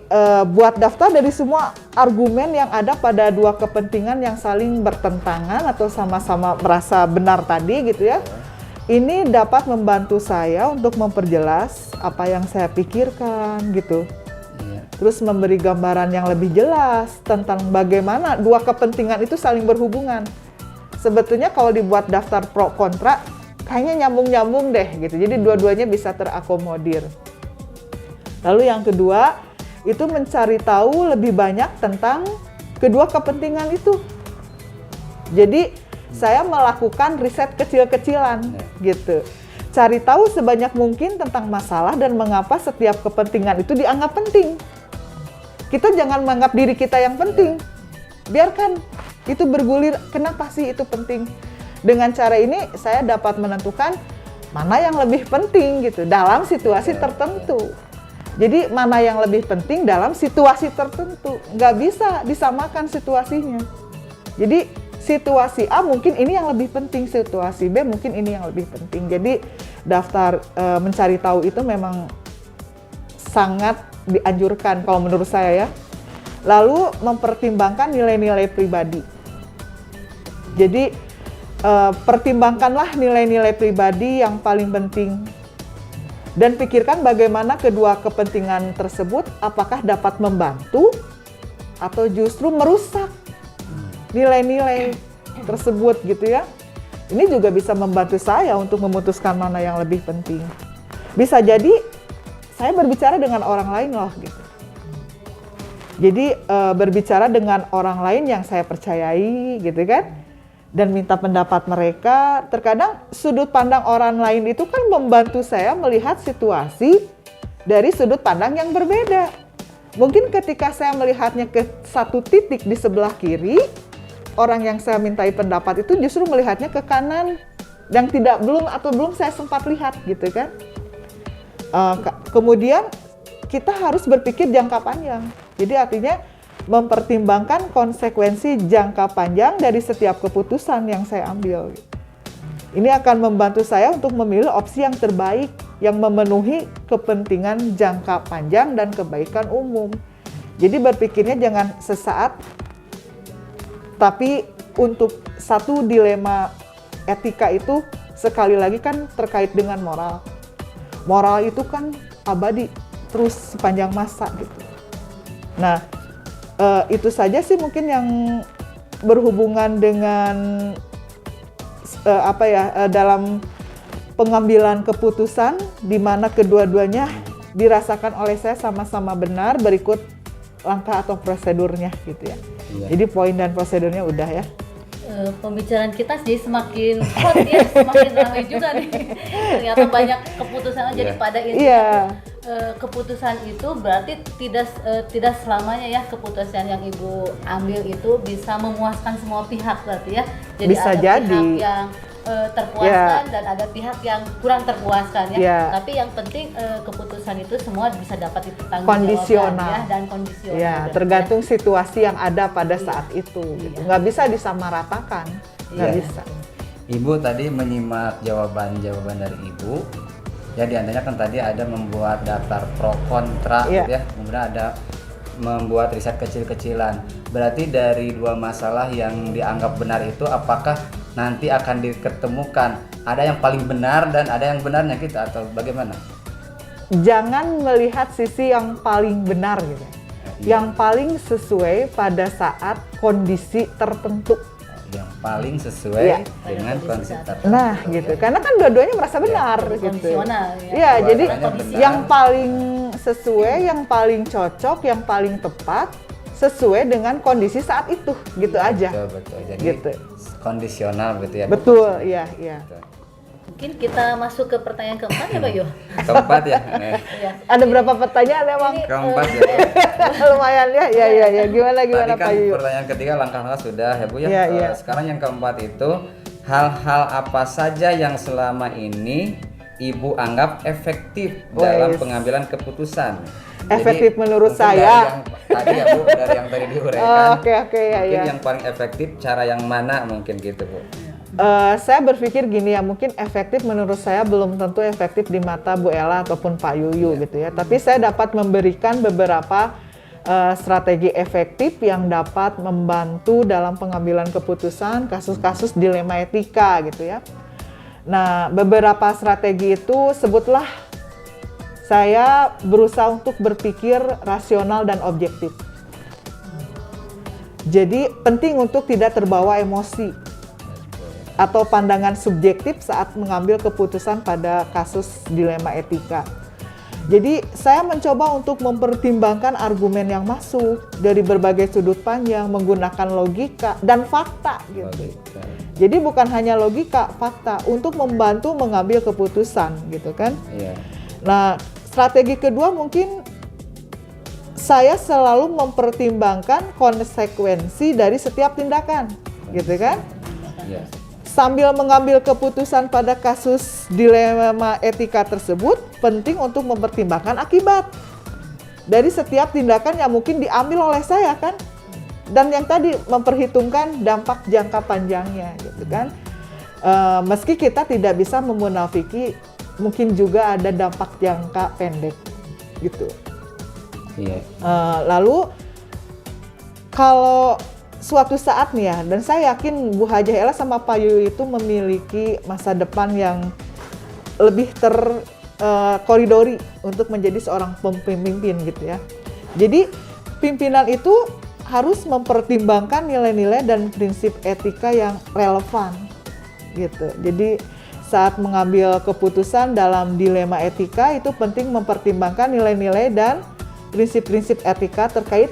buat daftar dari semua argumen yang ada pada dua kepentingan yang saling bertentangan atau sama-sama merasa benar tadi, gitu ya. Ini dapat membantu saya untuk memperjelas apa yang saya pikirkan, gitu. Iya. Terus memberi gambaran yang lebih jelas tentang bagaimana dua kepentingan itu saling berhubungan. Sebetulnya kalau dibuat daftar pro kontra, kayaknya nyambung-nyambung deh gitu. Jadi dua-duanya bisa terakomodir. Lalu yang kedua, itu mencari tahu lebih banyak tentang kedua kepentingan itu. Jadi saya melakukan riset kecil-kecilan gitu. Cari tahu sebanyak mungkin tentang masalah dan mengapa setiap kepentingan itu dianggap penting. Kita jangan menganggap diri kita yang penting. Biarkan itu bergulir, kenapa sih itu penting? Dengan cara ini saya dapat menentukan mana yang lebih penting gitu dalam situasi tertentu. Jadi mana yang lebih penting dalam situasi tertentu. Nggak bisa disamakan situasinya. Jadi situasi A mungkin ini yang lebih penting, situasi B mungkin ini yang lebih penting. Jadi daftar mencari tahu itu memang sangat dianjurkan kalau menurut saya ya. Lalu mempertimbangkan nilai-nilai pribadi. Jadi pertimbangkanlah nilai-nilai pribadi yang paling penting dan pikirkan bagaimana kedua kepentingan tersebut apakah dapat membantu atau justru merusak nilai-nilai tersebut gitu ya. Ini juga bisa membantu saya untuk memutuskan mana yang lebih penting. Bisa jadi saya berbicara dengan orang lain loh gitu. Jadi berbicara dengan orang lain yang saya percayai gitu kan. Dan minta pendapat mereka. Terkadang sudut pandang orang lain itu kan membantu saya melihat situasi dari sudut pandang yang berbeda. Mungkin ketika saya melihatnya ke satu titik di sebelah kiri, orang yang saya mintai pendapat itu justru melihatnya ke kanan yang belum saya sempat lihat gitu kan. Kemudian kita harus berpikir jangka panjang. Jadi artinya mempertimbangkan konsekuensi jangka panjang dari setiap keputusan yang saya ambil. Ini akan membantu saya untuk memilih opsi yang terbaik yang memenuhi kepentingan jangka panjang dan kebaikan umum. Jadi berpikirnya jangan sesaat, tapi untuk satu dilema etika itu sekali lagi kan terkait dengan moral. Moral itu kan abadi, terus sepanjang masa gitu. Nah, itu saja sih mungkin yang berhubungan dengan dalam pengambilan keputusan di mana kedua-duanya dirasakan oleh saya sama-sama benar. Berikut langkah atau prosedurnya gitu ya. Iya. Jadi poin dan prosedurnya udah ya. Pembicaraan kita jadi semakin hot ya, semakin ramai juga nih. Ternyata banyak keputusan jadi pada intinya keputusan itu berarti tidak selamanya ya keputusan yang Ibu ambil itu bisa memuaskan semua pihak berarti ya. Jadi bisa ada jadi pihak yang terpuaskan dan ada pihak yang kurang terpuaskan ya. Tapi yang penting keputusan itu semua bisa dapat kondisional ya, dan kondisional. Ya, tergantung situasi yang ada pada saat itu. Gitu. Nggak bisa disamaratakan, nggak bisa. Ibu tadi menyimak jawaban-jawaban dari Ibu. Ya diantaranya kan tadi ada membuat daftar pro kontra, gitu ya. Kemudian ada membuat riset kecil-kecilan. Berarti dari dua masalah yang dianggap benar itu apakah nanti akan diketemukan ada yang paling benar dan ada yang benarnya kita atau bagaimana? jangan melihat sisi yang paling benar gitu. Yang paling sesuai pada saat kondisi tertentu. Yang paling sesuai Iya. dengan kondisi tertentu. Nah, gitu. Karena kan dua-duanya merasa benar gitu. Kondisional ya. Iya, jadi Dua-duanya benar. yang paling sesuai, yang paling cocok, yang paling tepat sesuai dengan kondisi saat itu, gitu aja. Betul. Jadi Gitu. kondisional gitu ya. Betul, iya, iya. Betul. Mungkin kita masuk ke pertanyaan keempat ya Pak Yo. Keempat ya. Iya. Ada berapa pertanyaan emang? Keempat ya. Lumayan ya, ya. Gimana Tadi kan Pak Yuyu? pertanyaan ketiga langkah-langkah sudah ya Bu ya. Iya, iya. Sekarang yang keempat itu hal-hal apa saja yang selama ini Ibu anggap efektif dalam Wes. pengambilan keputusan. Efektif menurut mungkin saya. Dari yang tadi ya Bu, dari yang tadi diuraikan. Oke, ya, Mungkin ya. yang paling efektif cara yang mana mungkin gitu Bu. Saya berpikir gini ya, mungkin efektif menurut saya belum tentu efektif di mata Bu Ella ataupun Pak Yuyu gitu ya. Tapi saya dapat memberikan beberapa strategi efektif yang dapat membantu dalam pengambilan keputusan kasus-kasus dilema etika gitu ya. Nah, beberapa strategi itu sebutlah saya berusaha untuk berpikir rasional dan objektif. Jadi penting untuk tidak terbawa emosi atau pandangan subjektif saat mengambil keputusan pada kasus dilema etika. Jadi saya mencoba untuk mempertimbangkan argumen yang masuk dari berbagai sudut pandang, menggunakan logika dan fakta gitu. Jadi bukan hanya logika, fakta untuk membantu mengambil keputusan gitu kan. Iya. Nah, strategi kedua mungkin saya selalu mempertimbangkan konsekuensi dari setiap tindakan gitu kan. Iya. Sambil mengambil keputusan pada kasus dilema etika tersebut, penting untuk mempertimbangkan akibat dari setiap tindakan yang mungkin diambil oleh saya kan. Dan yang tadi memperhitungkan dampak jangka panjangnya gitu kan. Meski kita tidak bisa memunafiki, mungkin juga ada dampak jangka pendek gitu. Iya. Lalu kalau suatu saat nih ya, dan saya yakin Bu Hajah Ella sama Pak Yuyu itu memiliki masa depan yang lebih terkoridori untuk menjadi seorang pemimpin gitu ya. Jadi pimpinan itu harus mempertimbangkan nilai-nilai dan prinsip etika yang relevan gitu. Jadi saat mengambil keputusan dalam dilema etika itu penting mempertimbangkan nilai-nilai dan prinsip-prinsip etika terkait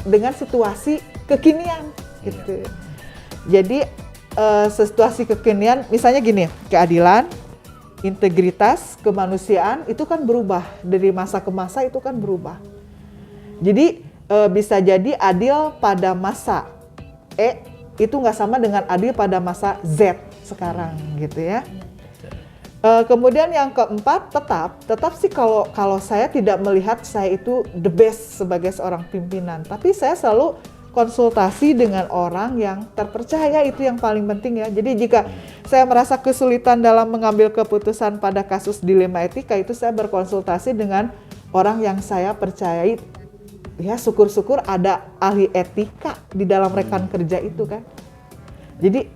dengan situasi kekinian gitu. Jadi situasi kekinian misalnya gini, keadilan, integritas, kemanusiaan itu kan berubah dari masa ke masa, itu kan berubah. Jadi bisa jadi adil pada masa E itu nggak sama dengan adil pada masa Z sekarang gitu ya. Kemudian yang keempat, tetap sih kalau saya tidak melihat saya itu the best sebagai seorang pimpinan, tapi saya selalu konsultasi dengan orang yang terpercaya, itu yang paling penting ya. Jadi jika saya merasa kesulitan dalam mengambil keputusan pada kasus dilema etika, itu saya berkonsultasi dengan orang yang saya percayai. Ya syukur-syukur ada ahli etika di dalam rekan kerja itu kan. Jadi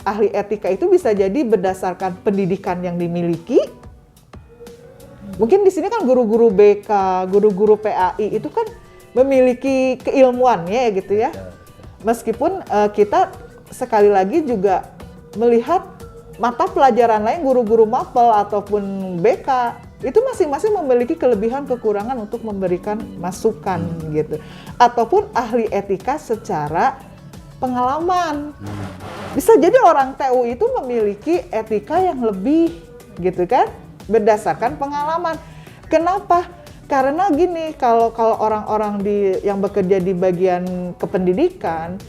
ahli etika itu bisa jadi berdasarkan pendidikan yang dimiliki. Mungkin di sini kan guru-guru BK, guru-guru PAI itu kan memiliki keilmuannya gitu ya. Meskipun kita sekali lagi juga melihat mata pelajaran lain, guru-guru MAPEL ataupun BK itu masing-masing memiliki kelebihan kekurangan untuk memberikan masukan gitu. Ataupun ahli etika secara pengalaman. Bisa jadi orang TU itu memiliki etika yang lebih gitu kan, berdasarkan pengalaman. Kenapa? Karena gini, kalau orang-orang yang bekerja di bagian kependidikan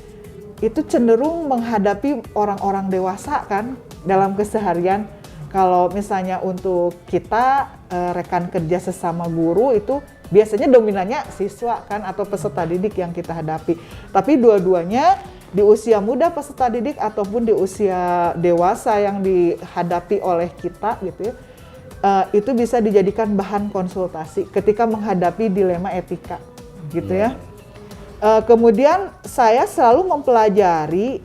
itu cenderung menghadapi orang-orang dewasa kan dalam keseharian. Kalau misalnya untuk kita rekan kerja sesama guru itu biasanya dominannya siswa kan atau peserta didik yang kita hadapi. Tapi dua-duanya di usia muda peserta didik ataupun di usia dewasa yang dihadapi oleh kita gitu ya, itu bisa dijadikan bahan konsultasi ketika menghadapi dilema etika gitu ya. Kemudian saya selalu mempelajari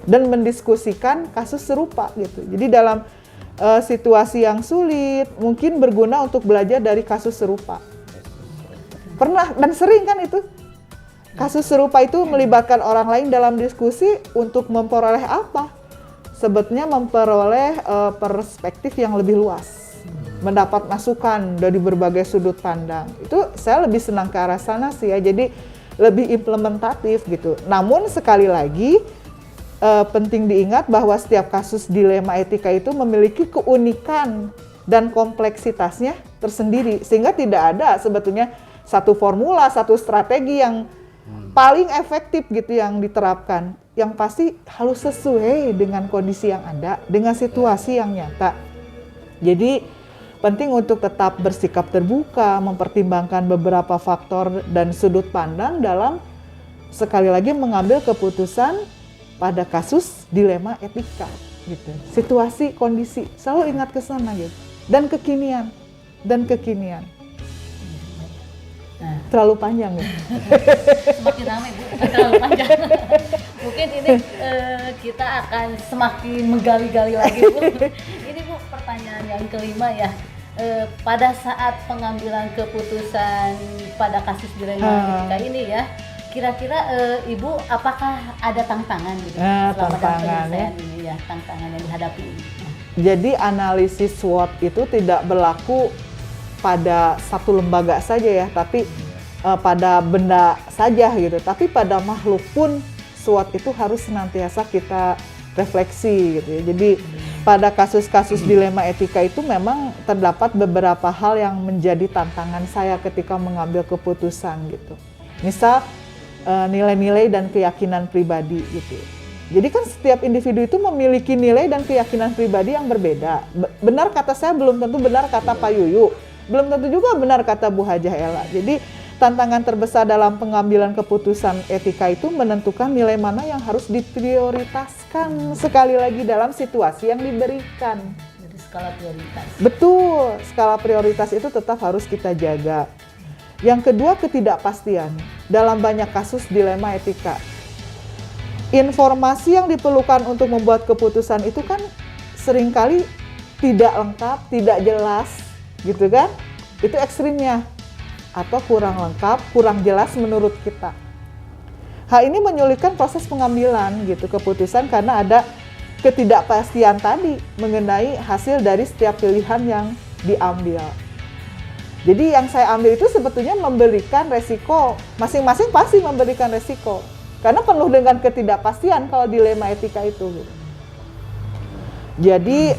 dan mendiskusikan kasus serupa gitu. Jadi dalam situasi yang sulit, mungkin berguna untuk belajar dari kasus serupa. Pernah dan sering kan itu? Kasus serupa itu melibatkan orang lain dalam diskusi untuk memperoleh apa? Sebetulnya memperoleh perspektif yang lebih luas, mendapat masukan dari berbagai sudut pandang. Itu saya lebih senang ke arah sana sih ya, jadi lebih implementatif gitu. Namun sekali lagi penting diingat bahwa setiap kasus dilema etika itu memiliki keunikan dan kompleksitasnya tersendiri, sehingga tidak ada sebetulnya satu formula, satu strategi yang paling efektif gitu yang diterapkan. Yang pasti harus sesuai dengan kondisi yang ada, dengan situasi yang nyata. Jadi penting untuk tetap bersikap terbuka, mempertimbangkan beberapa faktor dan sudut pandang dalam sekali lagi mengambil keputusan pada kasus dilema etika gitu. Situasi, kondisi, selalu ingat ke sana gitu. Dan kekinian. Nah, terlalu panjang ya. semakin ramai Bu, bukan terlalu panjang. Mungkin ini kita akan semakin menggali-gali lagi Bu. Ini Bu, pertanyaan yang kelima ya. Pada saat pengambilan keputusan pada kasus dilema etika ini ya, kira-kira Ibu apakah ada tantangan gitu selama dalam penyelesaian ini ya, tantangan yang dihadapi ini? Jadi analisis SWOT itu tidak berlaku pada satu lembaga saja ya, tapi pada benda saja gitu. Tapi pada makhluk pun SWOT itu harus senantiasa kita refleksi gitu ya. Jadi pada kasus-kasus dilema etika itu memang terdapat beberapa hal yang menjadi tantangan saya ketika mengambil keputusan gitu. Misal nilai-nilai dan keyakinan pribadi gitu. Jadi kan setiap individu itu memiliki nilai dan keyakinan pribadi yang berbeda. Benar kata saya belum tentu benar kata Pak Yuyu. Belum tentu juga benar kata Bu Hajah Ella. Jadi tantangan terbesar dalam pengambilan keputusan etika itu menentukan nilai mana yang harus diprioritaskan sekali lagi dalam situasi yang diberikan. Jadi skala prioritas. Betul, skala prioritas itu tetap harus kita jaga. Yang kedua, ketidakpastian dalam banyak kasus dilema etika. Informasi yang diperlukan untuk membuat keputusan itu kan seringkali tidak lengkap, tidak jelas, gitu kan? Itu ekstrimnya. Atau kurang lengkap, kurang jelas menurut kita. Hal ini menyulitkan proses pengambilan gitu keputusan karena ada ketidakpastian tadi mengenai hasil dari setiap pilihan yang diambil. Jadi yang saya ambil itu sebetulnya memberikan resiko, masing-masing pasti memberikan resiko. Karena penuh dengan ketidakpastian kalau dilema etika itu. Jadi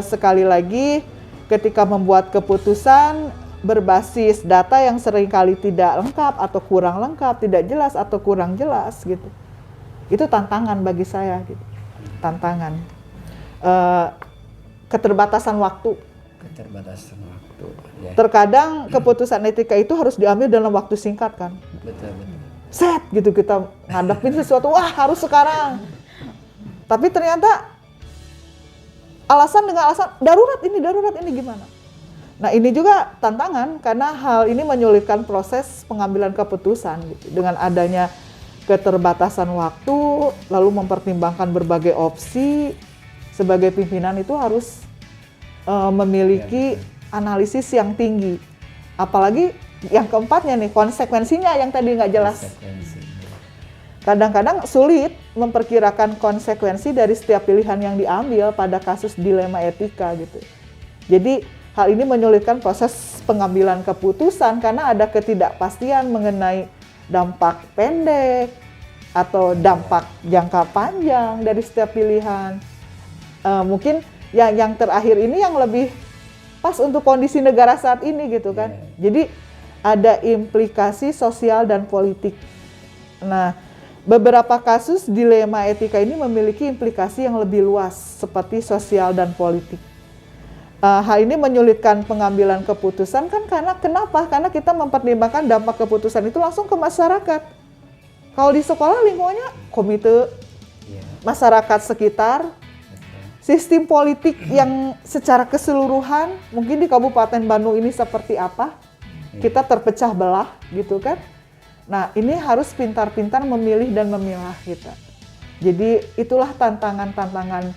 sekali lagi ketika membuat keputusan berbasis data yang seringkali tidak lengkap atau kurang lengkap, tidak jelas atau kurang jelas gitu. Itu tantangan bagi saya gitu. Tantangan. Keterbatasan waktu. Ya. Terkadang keputusan etika itu harus diambil dalam waktu singkat kan. Betul. Set gitu kita ngadepin sesuatu, wah harus sekarang. Tapi ternyata alasan darurat ini gimana? Nah ini juga tantangan karena hal ini menyulitkan proses pengambilan keputusan gitu. Dengan adanya keterbatasan waktu, lalu mempertimbangkan berbagai opsi, sebagai pimpinan itu harus memiliki analisis yang tinggi. Apalagi yang keempatnya nih, konsekuensinya yang tadi nggak jelas. Kadang-kadang sulit memperkirakan konsekuensi dari setiap pilihan yang diambil pada kasus dilema etika gitu. Jadi hal ini menyulitkan proses pengambilan keputusan karena ada ketidakpastian mengenai dampak pendek atau dampak jangka panjang dari setiap pilihan. Mungkin yang terakhir ini yang lebih pas untuk kondisi negara saat ini gitu kan. Jadi ada implikasi sosial dan politik. Nah, beberapa kasus dilema etika ini memiliki implikasi yang lebih luas seperti sosial dan politik. Hal ini menyulitkan pengambilan keputusan kan kenapa? Karena kita mempertimbangkan dampak keputusan itu langsung ke masyarakat. Kalau di sekolah lingkungannya komite, masyarakat sekitar, sistem politik yang secara keseluruhan, mungkin di Kabupaten Bandung ini seperti apa? Kita terpecah belah gitu kan. Nah ini harus pintar-pintar memilih dan memilah kita. Jadi itulah tantangan-tantangan.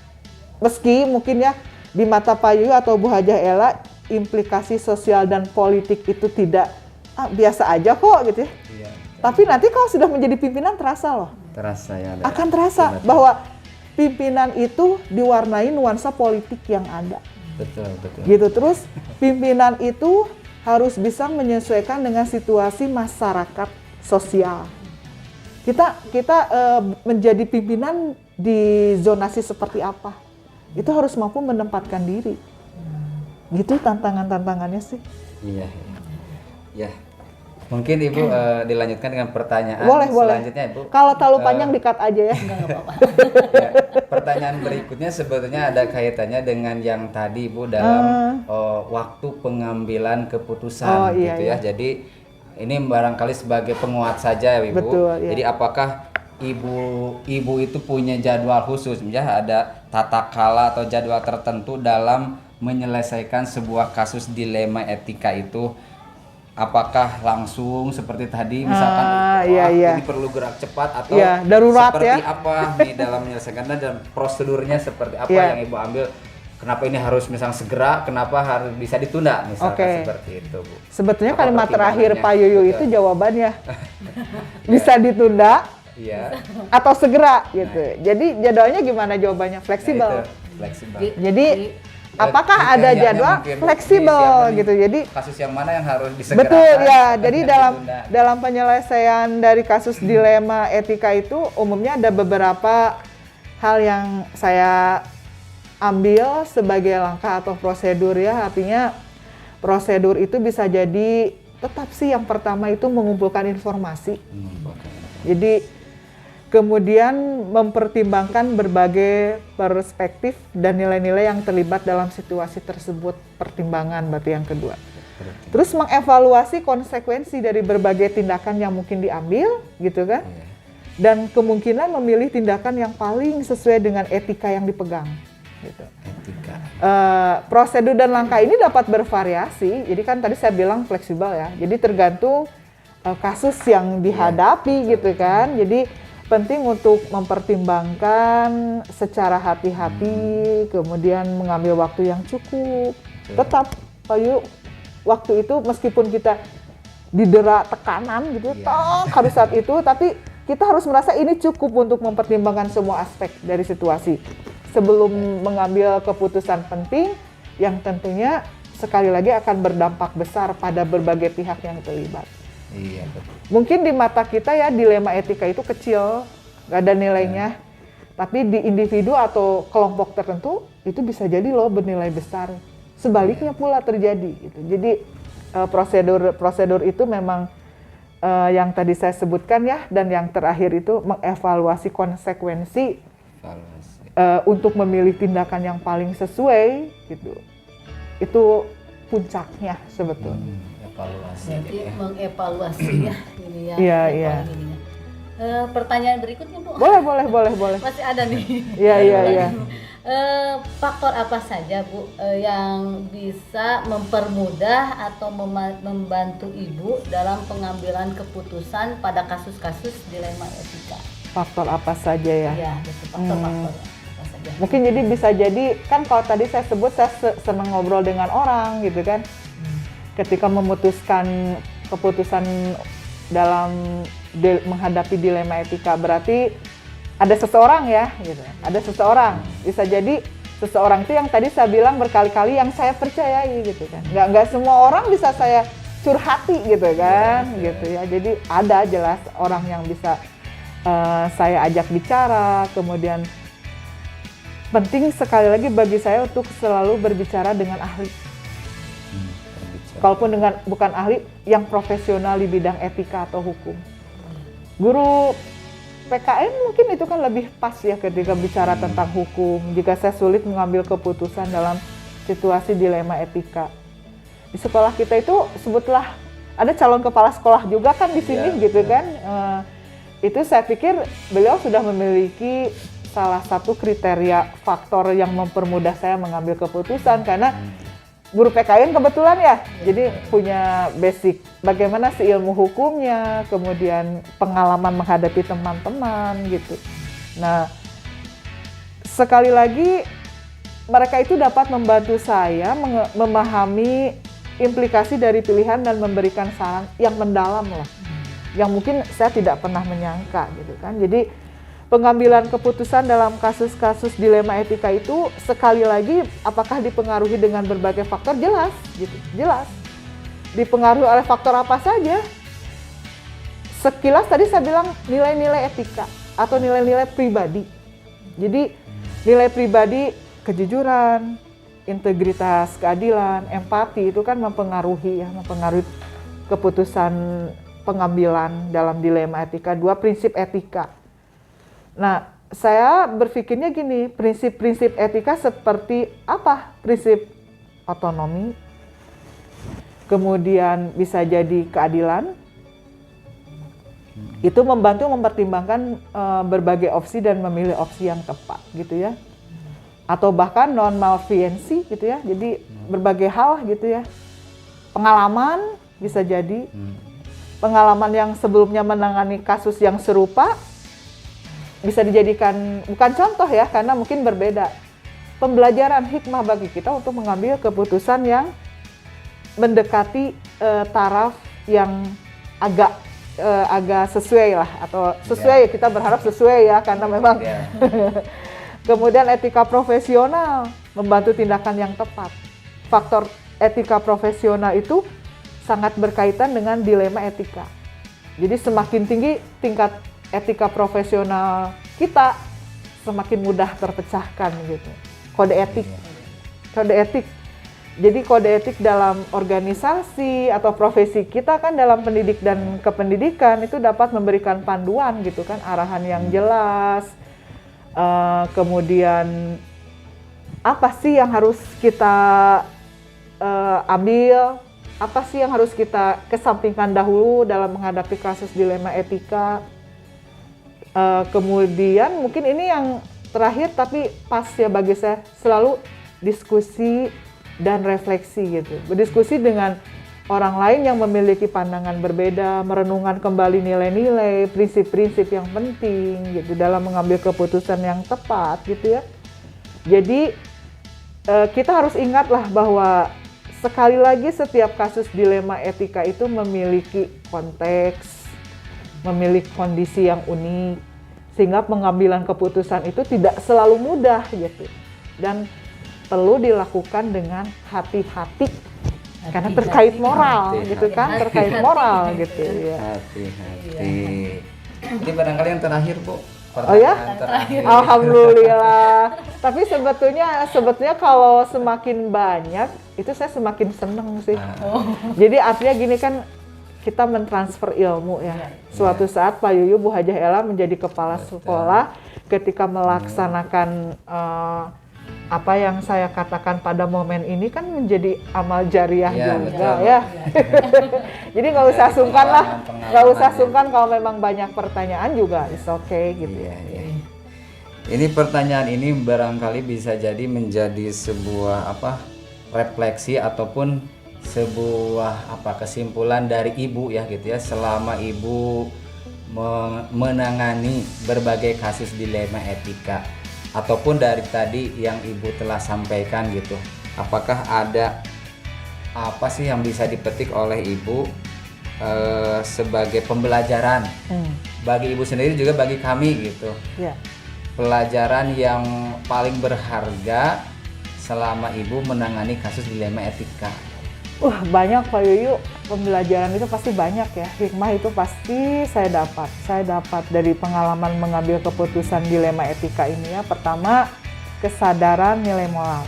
Meski mungkin ya di mata Pak Yuyu atau Bu Hajah Ella implikasi sosial dan politik itu tidak biasa aja kok gitu ya. Iya. Tapi nanti kalau sudah menjadi pimpinan terasa loh. Terasa ya. Akan terasa bahwa pimpinan itu diwarnai nuansa politik yang ada. Betul. Gitu. Terus pimpinan itu harus bisa menyesuaikan dengan situasi masyarakat sosial. Kita menjadi pimpinan di zonasi seperti apa? Itu harus mampu menempatkan diri. Gitu tantangannya sih. Iya. Ya. Mungkin Ibu dilanjutkan dengan pertanyaan Boleh. selanjutnya Ibu. Kalau terlalu panjang di-cut aja ya. Enggak apa-apa. Ya, pertanyaan berikutnya sebetulnya ada kaitannya dengan yang tadi Ibu dalam waktu pengambilan keputusan Iya, gitu ya. iya. Jadi ini barangkali sebagai penguat saja ya Ibu. Betul, iya. Jadi apakah ibu itu punya jadwal khusus, misalnya ada tata kala atau jadwal tertentu dalam menyelesaikan sebuah kasus dilema etika itu? Apakah langsung seperti tadi misalkan iya. ini perlu gerak cepat atau darurat seperti ya. apa nih dalam menyelesaikannya dan prosedurnya seperti apa yang Ibu ambil? Kenapa ini harus misalnya segera, kenapa harus bisa ditunda misalkan seperti itu Bu. Sebetulnya Apa kalimat terakhir pertimbangannya? Pak Yuyu itu jawabannya bisa ditunda Iya. atau segera gitu. Jadi jadwalnya gimana jawabannya? Nah, Fleksibel. itu, fleksibel. Jadi apakah ada Kriterianya jadwal mungkin, fleksibel ini siapa nih, gitu. Jadi kasus yang mana yang harus disegerakan? betul ya. Jadi yang dalam ditunda. dalam penyelesaian dari kasus dilema etika itu umumnya ada beberapa hal yang saya ambil sebagai langkah atau prosedur ya. Artinya prosedur itu bisa jadi tetap sih yang pertama itu mengumpulkan informasi. Jadi kemudian mempertimbangkan berbagai perspektif dan nilai-nilai yang terlibat dalam situasi tersebut, pertimbangan berarti yang kedua. Terus mengevaluasi konsekuensi dari berbagai tindakan yang mungkin diambil gitu kan. Dan kemungkinan memilih tindakan yang paling sesuai dengan etika yang dipegang gitu. Etika. Prosedur dan langkah ini dapat bervariasi. Jadi kan tadi saya bilang fleksibel ya. Jadi tergantung kasus yang dihadapi gitu kan. Jadi penting untuk mempertimbangkan secara hati-hati, kemudian mengambil waktu yang cukup. Tetap Pak Yu, waktu itu meskipun kita didera tekanan gitu, harus saat itu, tapi kita harus merasa ini cukup untuk mempertimbangkan semua aspek dari situasi sebelum mengambil keputusan penting yang tentunya sekali lagi akan berdampak besar pada berbagai pihak yang terlibat. Iya betul. Mungkin di mata kita ya dilema etika itu kecil, nggak ada nilainya. Tapi di individu atau kelompok tertentu itu bisa jadi loh bernilai besar. Sebaliknya pula terjadi. Gitu. Jadi prosedur itu memang yang tadi saya sebutkan ya, dan yang terakhir itu mengevaluasi konsekuensi untuk memilih tindakan yang paling sesuai gitu. Itu puncaknya sebetulnya. Evaluasi. Berarti mengevaluasi ya ini ya. Iya. Pertanyaan berikutnya Bu. Boleh. Masih ada nih. Iya. Faktor apa saja Bu yang bisa mempermudah atau membantu Ibu dalam pengambilan keputusan pada kasus-kasus dilema etika? Faktor apa saja ya? Iya, betul. Faktor-faktor apa saja. Mungkin jadi bisa jadi kan kalau tadi saya sebut saya senang ngobrol dengan orang gitu kan. Ketika memutuskan keputusan dalam menghadapi dilema etika berarti ada seseorang ya gitu. Ada seseorang, bisa jadi seseorang itu yang tadi saya bilang berkali-kali yang saya percayai gitu kan. Nggak semua orang bisa saya curhati gitu kan, gitu ya. Jadi ada jelas orang yang bisa saya ajak bicara, kemudian penting sekali lagi bagi saya untuk selalu berbicara dengan ahli. Kalaupun dengan bukan ahli yang profesional di bidang etika atau hukum. Guru PKN mungkin itu kan lebih pas ya ketika bicara tentang hukum. Jika saya sulit mengambil keputusan dalam situasi dilema etika. Di sekolah kita itu sebutlah ada calon kepala sekolah juga kan di sini gitu kan. Itu saya pikir beliau sudah memiliki salah satu kriteria faktor yang mempermudah saya mengambil keputusan karena guru PKN kebetulan ya, jadi punya basic bagaimana sih ilmu hukumnya, kemudian pengalaman menghadapi teman-teman gitu. Nah, sekali lagi mereka itu dapat membantu saya memahami implikasi dari pilihan dan memberikan saran yang mendalam lah, yang mungkin saya tidak pernah menyangka gitu kan. Jadi pengambilan keputusan dalam kasus-kasus dilema etika itu sekali lagi apakah dipengaruhi dengan berbagai faktor? Jelas gitu, jelas dipengaruhi oleh faktor apa saja. Sekilas tadi saya bilang nilai-nilai etika atau nilai-nilai pribadi. Jadi nilai pribadi, kejujuran, integritas, keadilan, empati itu kan mempengaruhi keputusan pengambilan dalam dilema etika. 2 prinsip etika. Nah, saya berpikirnya gini, prinsip-prinsip etika seperti apa? Prinsip otonomi, kemudian bisa jadi keadilan, itu membantu mempertimbangkan berbagai opsi dan memilih opsi yang tepat gitu ya. Atau bahkan non malveyansi gitu ya, jadi berbagai hal gitu ya. Pengalaman bisa jadi, pengalaman yang sebelumnya menangani kasus yang serupa bisa dijadikan bukan contoh ya, karena mungkin berbeda. Pembelajaran hikmah bagi kita untuk mengambil keputusan yang mendekati taraf yang agak sesuai lah, atau sesuai, kita berharap sesuai ya, karena memang kemudian etika profesional membantu tindakan yang tepat. Faktor etika profesional itu sangat berkaitan dengan dilema etika. Jadi semakin tinggi tingkat etika profesional kita, semakin mudah terpecahkan gitu. Kode etik. Jadi kode etik dalam organisasi atau profesi kita kan dalam pendidik dan kependidikan itu dapat memberikan panduan gitu kan, arahan yang jelas. Kemudian apa sih yang harus kita ambil, apa sih yang harus kita kesampingkan dahulu dalam menghadapi kasus dilema etika. Kemudian mungkin ini yang terakhir tapi pas ya bagi saya, selalu diskusi dan refleksi gitu. Berdiskusi dengan orang lain yang memiliki pandangan berbeda, merenungkan kembali nilai-nilai, prinsip-prinsip yang penting gitu dalam mengambil keputusan yang tepat gitu ya. Jadi kita harus ingatlah bahwa sekali lagi setiap kasus dilema etika itu memiliki konteks, memiliki kondisi yang unik, sehingga pengambilan keputusan itu tidak selalu mudah gitu. Dan perlu dilakukan dengan hati-hati. Karena terkait moral gitu kan, terkait moral gitu ya. Hati-hati. Ini barangkali yang terakhir, Bu. Oh ya? Terakhir. Alhamdulillah. Tapi sebetulnya kalau semakin banyak itu saya semakin seneng sih. Jadi artinya gini kan, kita mentransfer ilmu ya. Suatu saat Pak Yuyu, Bu Hajah Ella menjadi kepala sekolah, ketika melaksanakan apa yang saya katakan pada momen ini kan menjadi amal jariah juga ya. Jadi nggak usah sungkan lah, nggak usah sungkan kalau memang banyak pertanyaan juga, it's okay gitu ya. Ini pertanyaan ini barangkali bisa jadi menjadi sebuah refleksi ataupun sebuah kesimpulan dari ibu ya gitu ya, selama ibu menangani berbagai kasus dilema etika. Ataupun dari tadi yang ibu telah sampaikan gitu, apakah ada apa sih yang bisa dipetik oleh ibu sebagai pembelajaran bagi ibu sendiri juga bagi kami gitu, pelajaran yang paling berharga selama ibu menangani kasus dilema etika? Banyak Pak Yuyu, pembelajaran itu pasti banyak ya, hikmah itu pasti saya dapat dari pengalaman mengambil keputusan dilema etika ini ya. Pertama, kesadaran nilai moral.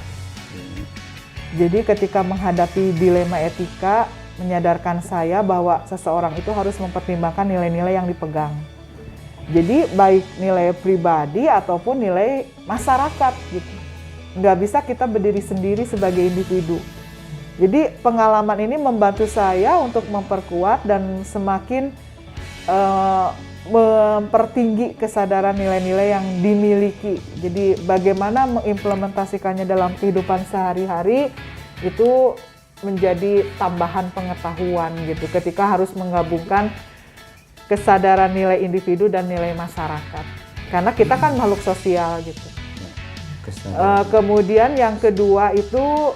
Jadi ketika menghadapi dilema etika, menyadarkan saya bahwa seseorang itu harus mempertimbangkan nilai-nilai yang dipegang. Jadi baik nilai pribadi ataupun nilai masyarakat gitu. Nggak bisa kita berdiri sendiri sebagai individu. Jadi pengalaman ini membantu saya untuk memperkuat dan semakin mempertinggi kesadaran nilai-nilai yang dimiliki. Jadi bagaimana mengimplementasikannya dalam kehidupan sehari-hari itu menjadi tambahan pengetahuan gitu, ketika harus menggabungkan kesadaran nilai individu dan nilai masyarakat. Karena kita kan makhluk sosial gitu. Kemudian yang kedua itu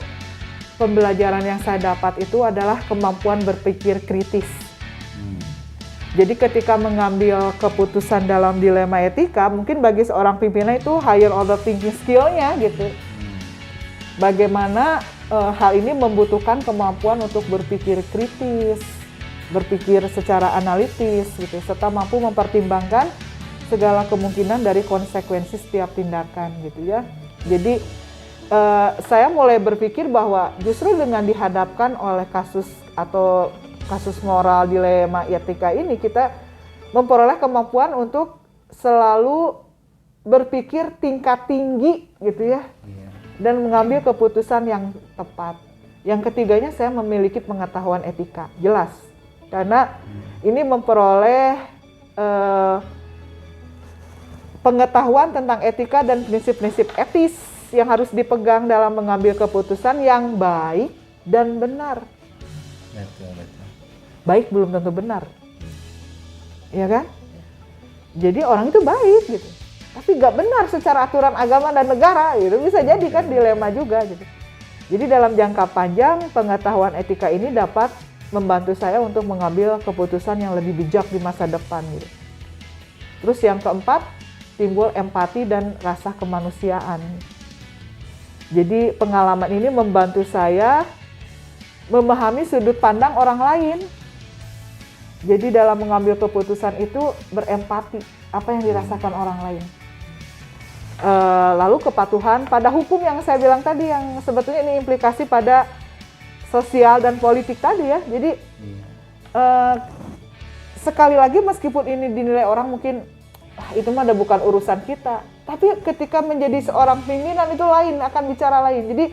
pembelajaran yang saya dapat itu adalah kemampuan berpikir kritis. Jadi ketika mengambil keputusan dalam dilema etika, mungkin bagi seorang pimpinan itu higher order thinking skill-nya gitu. Bagaimana hal ini membutuhkan kemampuan untuk berpikir kritis, berpikir secara analitis gitu, serta mampu mempertimbangkan segala kemungkinan dari konsekuensi setiap tindakan gitu ya. Jadi saya mulai berpikir bahwa justru dengan dihadapkan oleh kasus atau kasus moral dilema etika ini, kita memperoleh kemampuan untuk selalu berpikir tingkat tinggi gitu ya, dan mengambil keputusan yang tepat. Yang ketiganya, saya memiliki pengetahuan etika, jelas, karena ini memperoleh pengetahuan tentang etika dan prinsip-prinsip etis yang harus dipegang dalam mengambil keputusan yang baik dan benar. Betul. Baik belum tentu benar, ya kan? Jadi orang itu baik gitu, tapi nggak benar secara aturan agama dan negara, gitu bisa jadi kan dilema juga gitu. Jadi dalam jangka panjang pengetahuan etika ini dapat membantu saya untuk mengambil keputusan yang lebih bijak di masa depan gitu. Terus yang keempat, timbul empati dan rasa kemanusiaan. Jadi pengalaman ini membantu saya memahami sudut pandang orang lain. Jadi dalam mengambil keputusan itu berempati apa yang dirasakan orang lain. Lalu kepatuhan pada hukum yang saya bilang tadi, yang sebetulnya ini implikasi pada sosial dan politik tadi ya. Jadi sekali lagi meskipun ini dinilai orang mungkin itu mah bukan urusan kita, tapi ketika menjadi seorang pimpinan itu lain, akan bicara lain. Jadi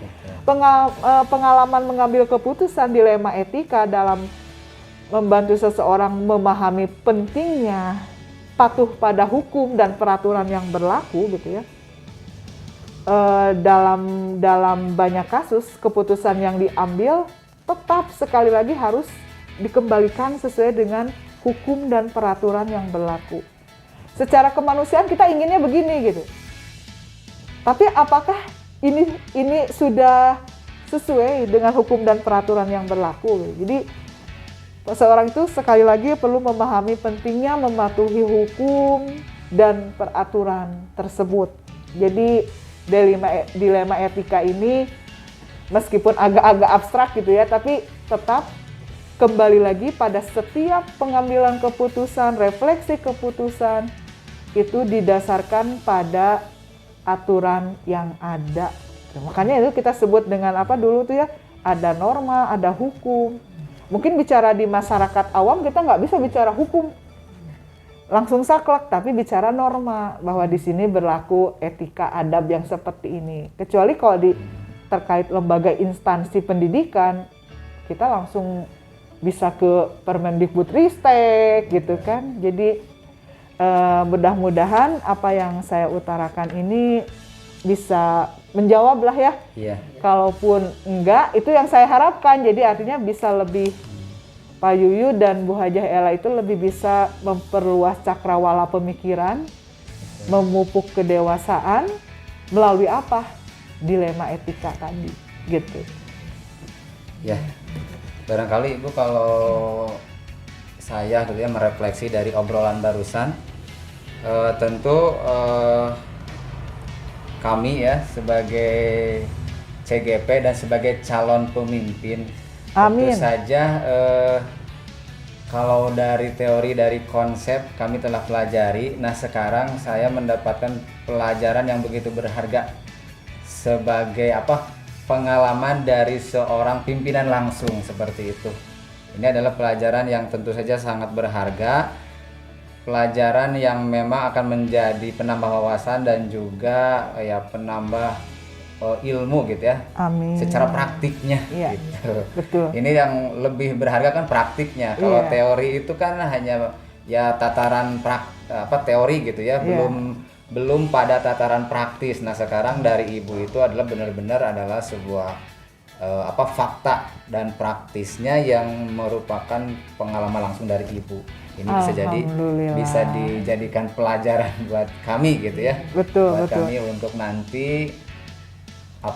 pengalaman mengambil keputusan dilema etika dalam membantu seseorang memahami pentingnya patuh pada hukum dan peraturan yang berlaku gitu ya. Dalam banyak kasus keputusan yang diambil tetap sekali lagi harus dikembalikan sesuai dengan hukum dan peraturan yang berlaku. Secara kemanusiaan kita inginnya begini gitu. Tapi apakah ini sudah sesuai dengan hukum dan peraturan yang berlaku? Jadi seseorang itu sekali lagi perlu memahami pentingnya mematuhi hukum dan peraturan tersebut. Jadi dilema etika ini meskipun agak-agak abstrak gitu ya, tapi tetap kembali lagi pada setiap pengambilan keputusan, refleksi keputusan itu didasarkan pada aturan yang ada. Makanya itu kita sebut dengan apa dulu tuh ya, ada norma, ada hukum. Mungkin bicara di masyarakat awam kita nggak bisa bicara hukum langsung saklek, tapi bicara norma bahwa di sini berlaku etika adab yang seperti ini. Kecuali kalau terkait lembaga instansi pendidikan, kita langsung bisa ke Permendikbudristek gitu kan. Jadi mudah-mudahan apa yang saya utarakan ini bisa menjawab lah ya. Iya. Kalaupun enggak, itu yang saya harapkan. Jadi artinya bisa lebih, Pak Yuyu dan Bu Hajah Ella itu lebih bisa memperluas cakrawala pemikiran, memupuk kedewasaan melalui apa? Dilema etika tadi, gitu. Ya, barangkali Ibu kalau saya gitu ya merefleksi dari obrolan barusan, tentu kami ya sebagai CGP dan sebagai calon pemimpin, amin, tentu saja kalau dari teori, dari konsep kami telah pelajari. Nah sekarang saya mendapatkan pelajaran yang begitu berharga sebagai pengalaman dari seorang pimpinan langsung seperti itu. Ini adalah pelajaran yang tentu saja sangat berharga, pelajaran yang memang akan menjadi penambah wawasan dan juga ya penambah ilmu gitu ya. Amin. Secara praktiknya. Iya, gitu. betul. Ini yang lebih berharga kan praktiknya. Kalau Iya. teori itu kan hanya ya tataran teori gitu ya, Iya. belum pada tataran praktis. Nah sekarang dari Ibu itu adalah benar-benar adalah sebuah fakta dan praktisnya yang merupakan pengalaman langsung dari Ibu. Ini Alhamdulillah. bisa dijadikan pelajaran buat kami gitu ya. Betul, buat betul. kami untuk nanti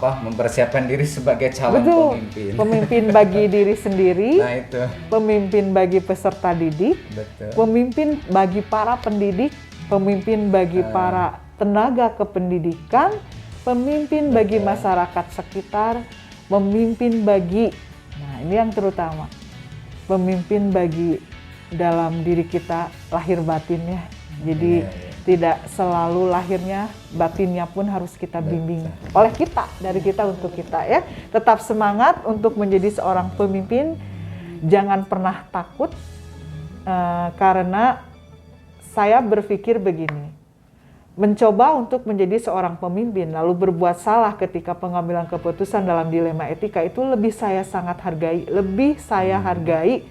mempersiapkan diri sebagai calon Betul. pemimpin. Pemimpin bagi diri sendiri, Nah itu. pemimpin bagi peserta didik, Betul. pemimpin bagi para pendidik, pemimpin bagi para tenaga kependidikan, pemimpin bagi masyarakat sekitar, pemimpin bagi, nah ini yang terutama, pemimpin bagi dalam diri kita lahir batinnya. Jadi tidak selalu lahirnya, batinnya pun harus kita bimbing oleh kita, dari kita untuk kita ya. Tetap semangat untuk menjadi seorang pemimpin, jangan pernah takut karena saya berpikir begini, mencoba untuk menjadi seorang pemimpin lalu berbuat salah ketika pengambilan keputusan dalam dilema etika itu lebih saya sangat hargai, lebih saya hargai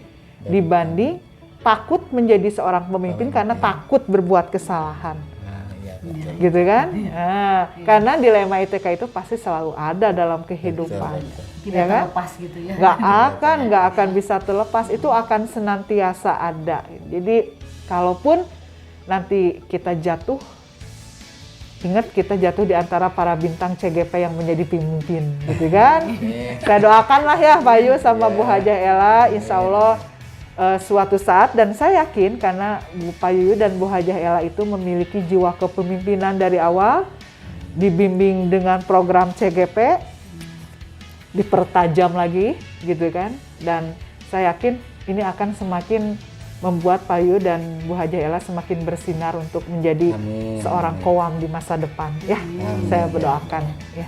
dibanding takut menjadi seorang pemimpin karena takut berbuat kesalahan. Nah, iya, betul. Gitu kan? Nah, karena dilema etika itu pasti selalu ada dalam kehidupan. Tidak Ya kan? terlepas gitu ya. Nggak akan bisa terlepas, itu akan senantiasa ada. Jadi kalaupun nanti kita jatuh, ingat kita jatuh di antara para bintang CGP yang menjadi pemimpin, gitu kan? Saya doakanlah ya Pak Yu sama Bu Hajah Ella, insya Allah suatu saat, dan saya yakin karena Pak Yuyu dan Bu Hajah Ella itu memiliki jiwa kepemimpinan dari awal, dibimbing dengan program CGP, dipertajam lagi gitu kan, dan saya yakin ini akan semakin membuat Pak Yuyu dan Bu Hajah Ella semakin bersinar untuk menjadi seorang kowam di masa depan ya. Saya berdoakan ya.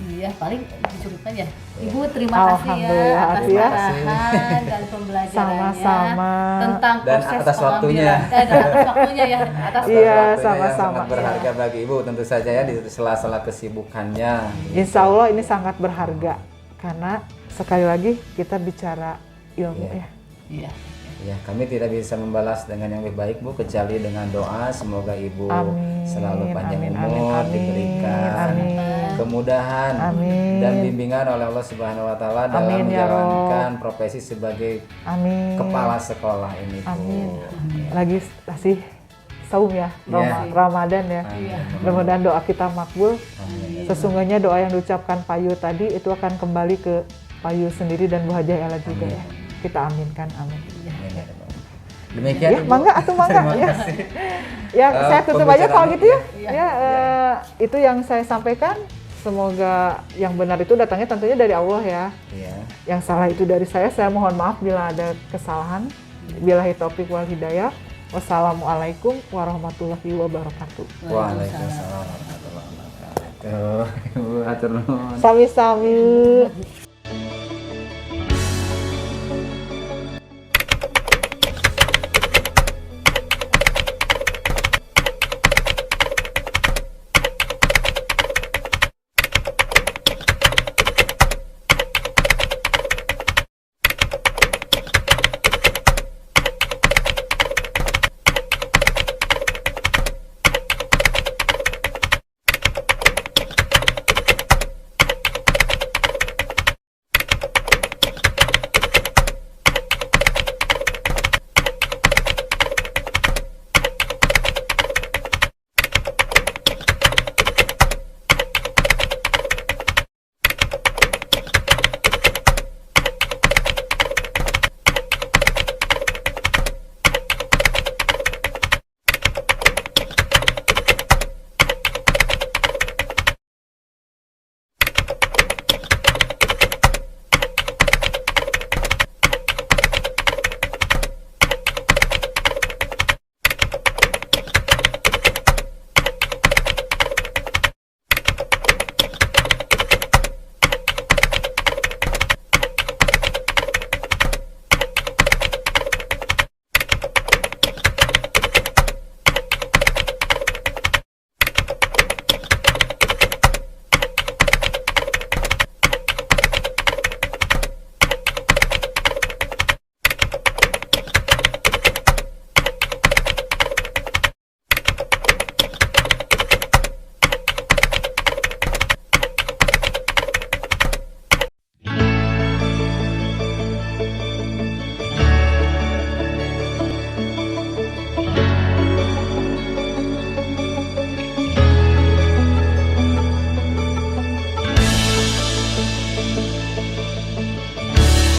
Iya, paling dicukupkan ya. Ibu terima kasih ya Alhamdulillah, atas ya. arahan dan pembelajarannya Sama-sama. tentang Dan proses atas waktunya. pengambilan. Dan atas waktunya ya. Atas Iya, Waktunya sama-sama. yang sangat berharga bagi Ibu tentu saja ya di sela-sela kesibukannya. Insya Allah ini sangat berharga karena sekali lagi kita bicara ilmu Iya. ya. Iya. Ya, kami tidak bisa membalas dengan yang lebih baik Bu, kecuali dengan doa semoga Ibu Amin, selalu panjang amin, umur, amin, diberikan amin. kemudahan Amin. dan bimbingan oleh Allah Subhanahu wa taala dalam Amin, ya menjalankan profesi sebagai Amin. kepala sekolah ini Bu. Amin. Lagi masih saum ya, Iya. Ramadan ya. Amin. Mudah-mudahan doa kita makbul. Amin. Sesungguhnya doa yang diucapkan Pak Yu tadi itu akan kembali ke Pak Yu sendiri dan Bu Hajah Ella juga ya. Kita aminkan, amin. Amin, ya Rabbal. Demikian Ya, Ibu. mangga atau mangga Terima ya. kasih. Ya, saya tutup aja kalau gitu ya. pembicaraannya. Itu yang saya sampaikan. Semoga yang benar itu datangnya tentunya dari Allah ya. Iya. Yang salah itu dari saya mohon maaf bila ada kesalahan. Billahi taufik wal hidayah. Wassalamualaikum warahmatullahi wabarakatuh. Waalaikumsalam warahmatullahi wabarakatuh. Ibu hatur nuhun. Sami-sami.